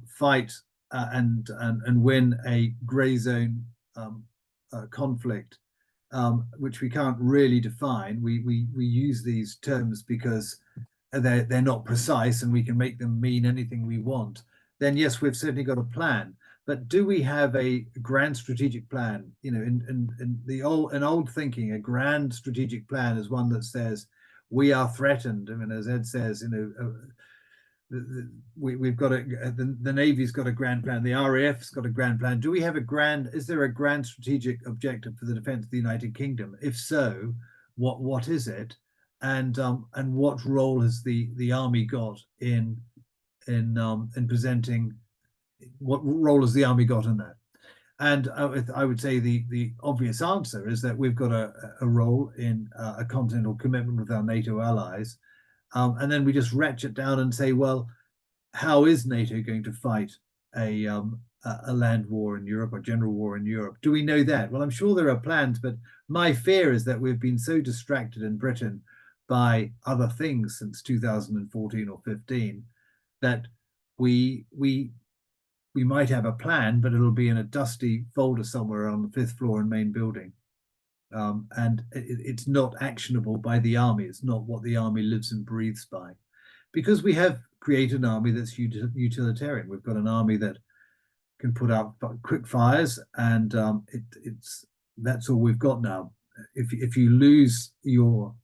fight and win a grey zone conflict, which we can't really define. We use these terms because they're not precise, and we can make them mean anything we want. Then yes, we've certainly got a plan. But do we have a grand strategic plan? In old thinking, a grand strategic plan is one that says we are threatened. I mean, as Ed says, we've got the Navy's got a grand plan, the RAF's got a grand plan. Do we have is there a grand strategic objective for the defense of the United Kingdom? If so, what is it? And what role has the army got in presenting? What role has the army got in that? And I would say the obvious answer is that we've got a role in a continental commitment with our NATO allies. And then we just ratchet down and say, well, how is NATO going to fight a land war in Europe, or general war in Europe? Do we know that? Well, I'm sure there are plans, but my fear is that we've been so distracted in Britain by other things since 2014 or 15 that we might have a plan, but it'll be in a dusty folder somewhere on the 5th floor in main building. And it's not actionable by the army. It's not what the army lives and breathes by, because we have created an army that's utilitarian. We've got an army that can put out quick fires, and that's all we've got now. If you lose your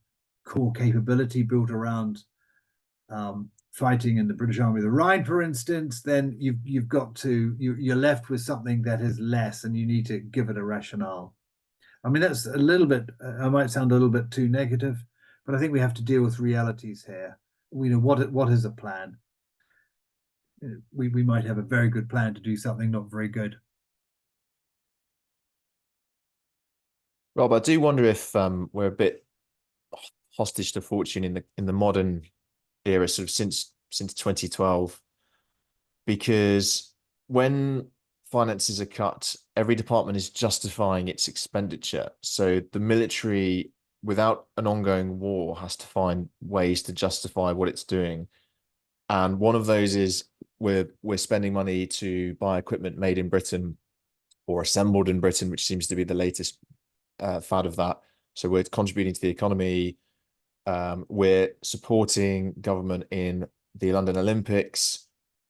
core capability built around fighting in the British Army of the Rhine, for instance, then you're left with something that is less, and you need to give it a rationale. I mean, that's a little bit, I might sound a little bit too negative, but I think we have to deal with realities here. What is a plan? We might have a very good plan to do something not very good.
Rob, I do wonder if we're a bit hostage to fortune in the modern era, sort of since 2012, because when finances are cut, every department is justifying its expenditure. So the military, without an ongoing war, has to find ways to justify what it's doing. And one of those is we're spending money to buy equipment made in Britain or assembled in Britain, which seems to be the latest fad of that. So we're contributing to the economy. We're supporting government in the London Olympics,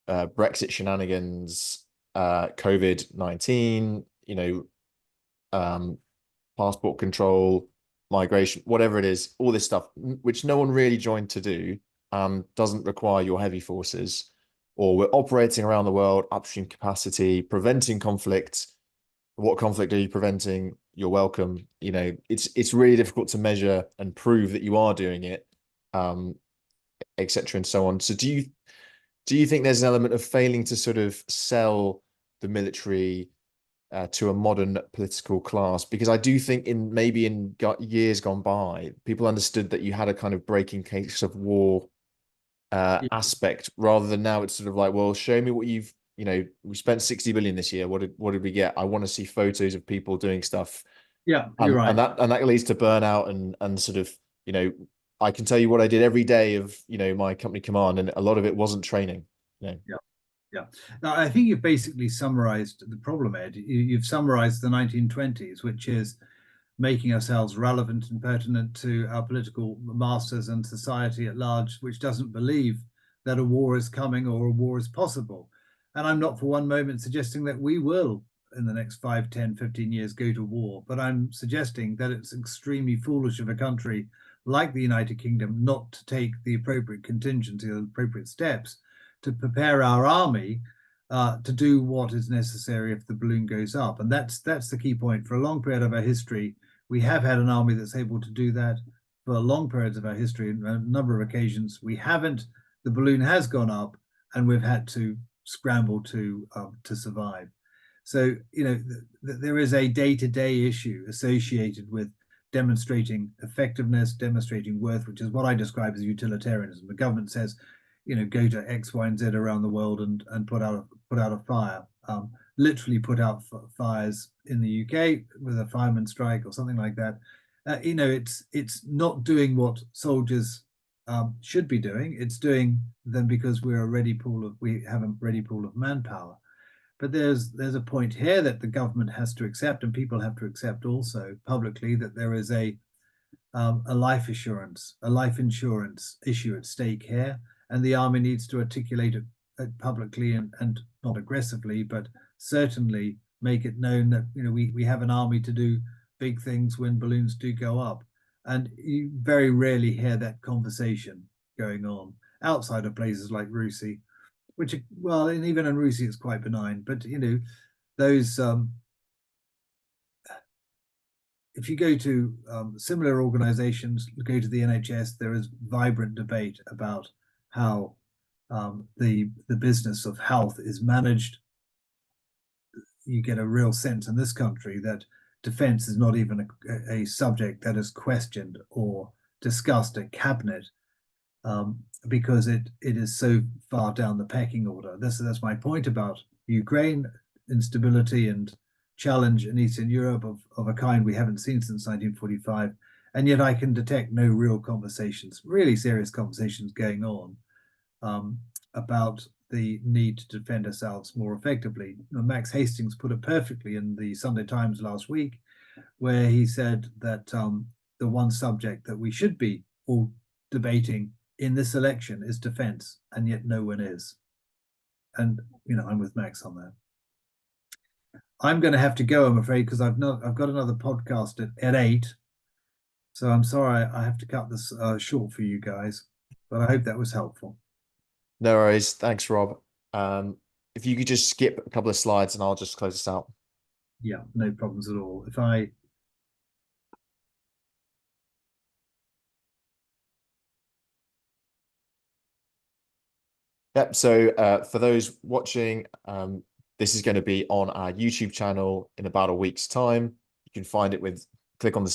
Brexit shenanigans, COVID-19, passport control, migration, whatever it is, all this stuff, which no one really joined to do, doesn't require your heavy forces. Or we're operating around the world, upstream capacity, preventing conflict. What conflict are you preventing? You're welcome. It's really difficult to measure and prove that you are doing it, etc. and so on. So do you think there's an element of failing to sort of sell the military to a modern political class? Because I do think in years gone by, people understood that you had a kind of breaking case of war aspect, rather than now it's sort of like, well, show me what you've, we spent 60 billion this year. What did we get? I want to see photos of people doing stuff.
Yeah, you're right.
And that leads to burnout and sort of, I can tell you what I did every day of, my company command, and a lot of it wasn't training.
Yeah. Now, I think you've basically summarized the problem, Ed. You've summarized the 1920s, which is making ourselves relevant and pertinent to our political masters and society at large, which doesn't believe that a war is coming or a war is possible. And I'm not for one moment suggesting that we will, in the next 5, 10, 15 years, go to war. But I'm suggesting that it's extremely foolish of a country like the United Kingdom not to take the appropriate contingency or the appropriate steps to prepare our army to do what is necessary if the balloon goes up. And that's the key point. For a long period of our history, we have had an army that's able to do that. For long periods of our history, on a number of occasions, we haven't. The balloon has gone up, and we've had to scramble to survive. So, there is a day-to-day issue associated with demonstrating effectiveness, demonstrating worth, which is what I describe as utilitarianism. The government says, go to X, Y, and Z around the world and put out a fire. Literally put out fires in the UK with a fireman strike or something like that. It's not doing what soldiers should be doing. It's doing them because we have a ready pool of manpower. But there's a point here that the government has to accept, and people have to accept also publicly, that there is a life insurance issue at stake here, and the army needs to articulate it publicly and not aggressively, but certainly make it known that we have an army to do big things when balloons do go up. And you very rarely hear that conversation going on outside of places like Russia, which, well, and even in Russia it's quite benign. But those if you go to similar organizations, go to the NHS, there is vibrant debate about how the business of health is managed. You get a real sense in this country that defense is not even a subject that is questioned or discussed at cabinet, because it is so far down the pecking order. That's my point about Ukraine, instability and challenge in Eastern Europe of a kind we haven't seen since 1945. And yet I can detect no real conversations, really serious conversations going on about the need to defend ourselves more effectively. Max Hastings put it perfectly in the Sunday Times last week, where he said that the one subject that we should be all debating in this election is defense, and yet no one is. And I'm with Max on that. I'm going to have to go, I'm afraid, because I've got another podcast at 8. So I'm sorry I have to cut this short for you guys, but I hope that was helpful.
No worries. Thanks, Rob. If you could just skip a couple of slides and I'll just close this out.
Yeah, no problems at all.
Yep. So for those watching, this is going to be on our YouTube channel in about a week's time. You can find it click on the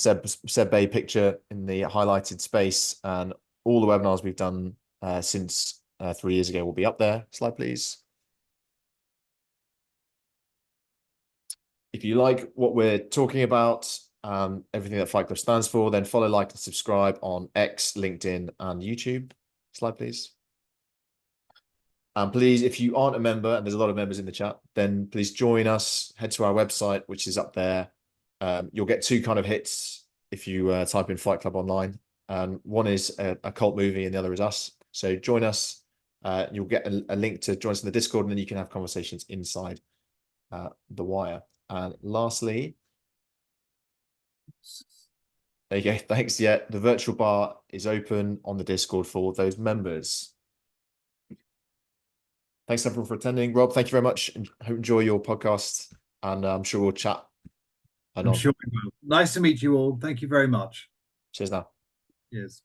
Seb Bay picture in the highlighted space, and all the webinars we've done since 3 years ago will be up there. Slide, please. If you like what we're talking about, everything that Fight Club stands for, then follow, like, and subscribe on X, LinkedIn, and YouTube. Slide, please. And please, if you aren't a member, and there's a lot of members in the chat, then please join us. Head to our website, which is up there. You'll get 2 kind of hits if you type in Fight Club online. One is a cult movie, and the other is us. So join us. You'll get a link to join us in the Discord, and then you can have conversations inside the wire. And lastly, there you go. Thanks. Yeah, the virtual bar is open on the Discord for those members. Thanks everyone for attending. Rob, thank you very much. Hope you enjoy your podcast, and I'm sure we'll chat.
I'm sure we will. Nice to meet you all. Thank you very much.
Cheers now.
Yes.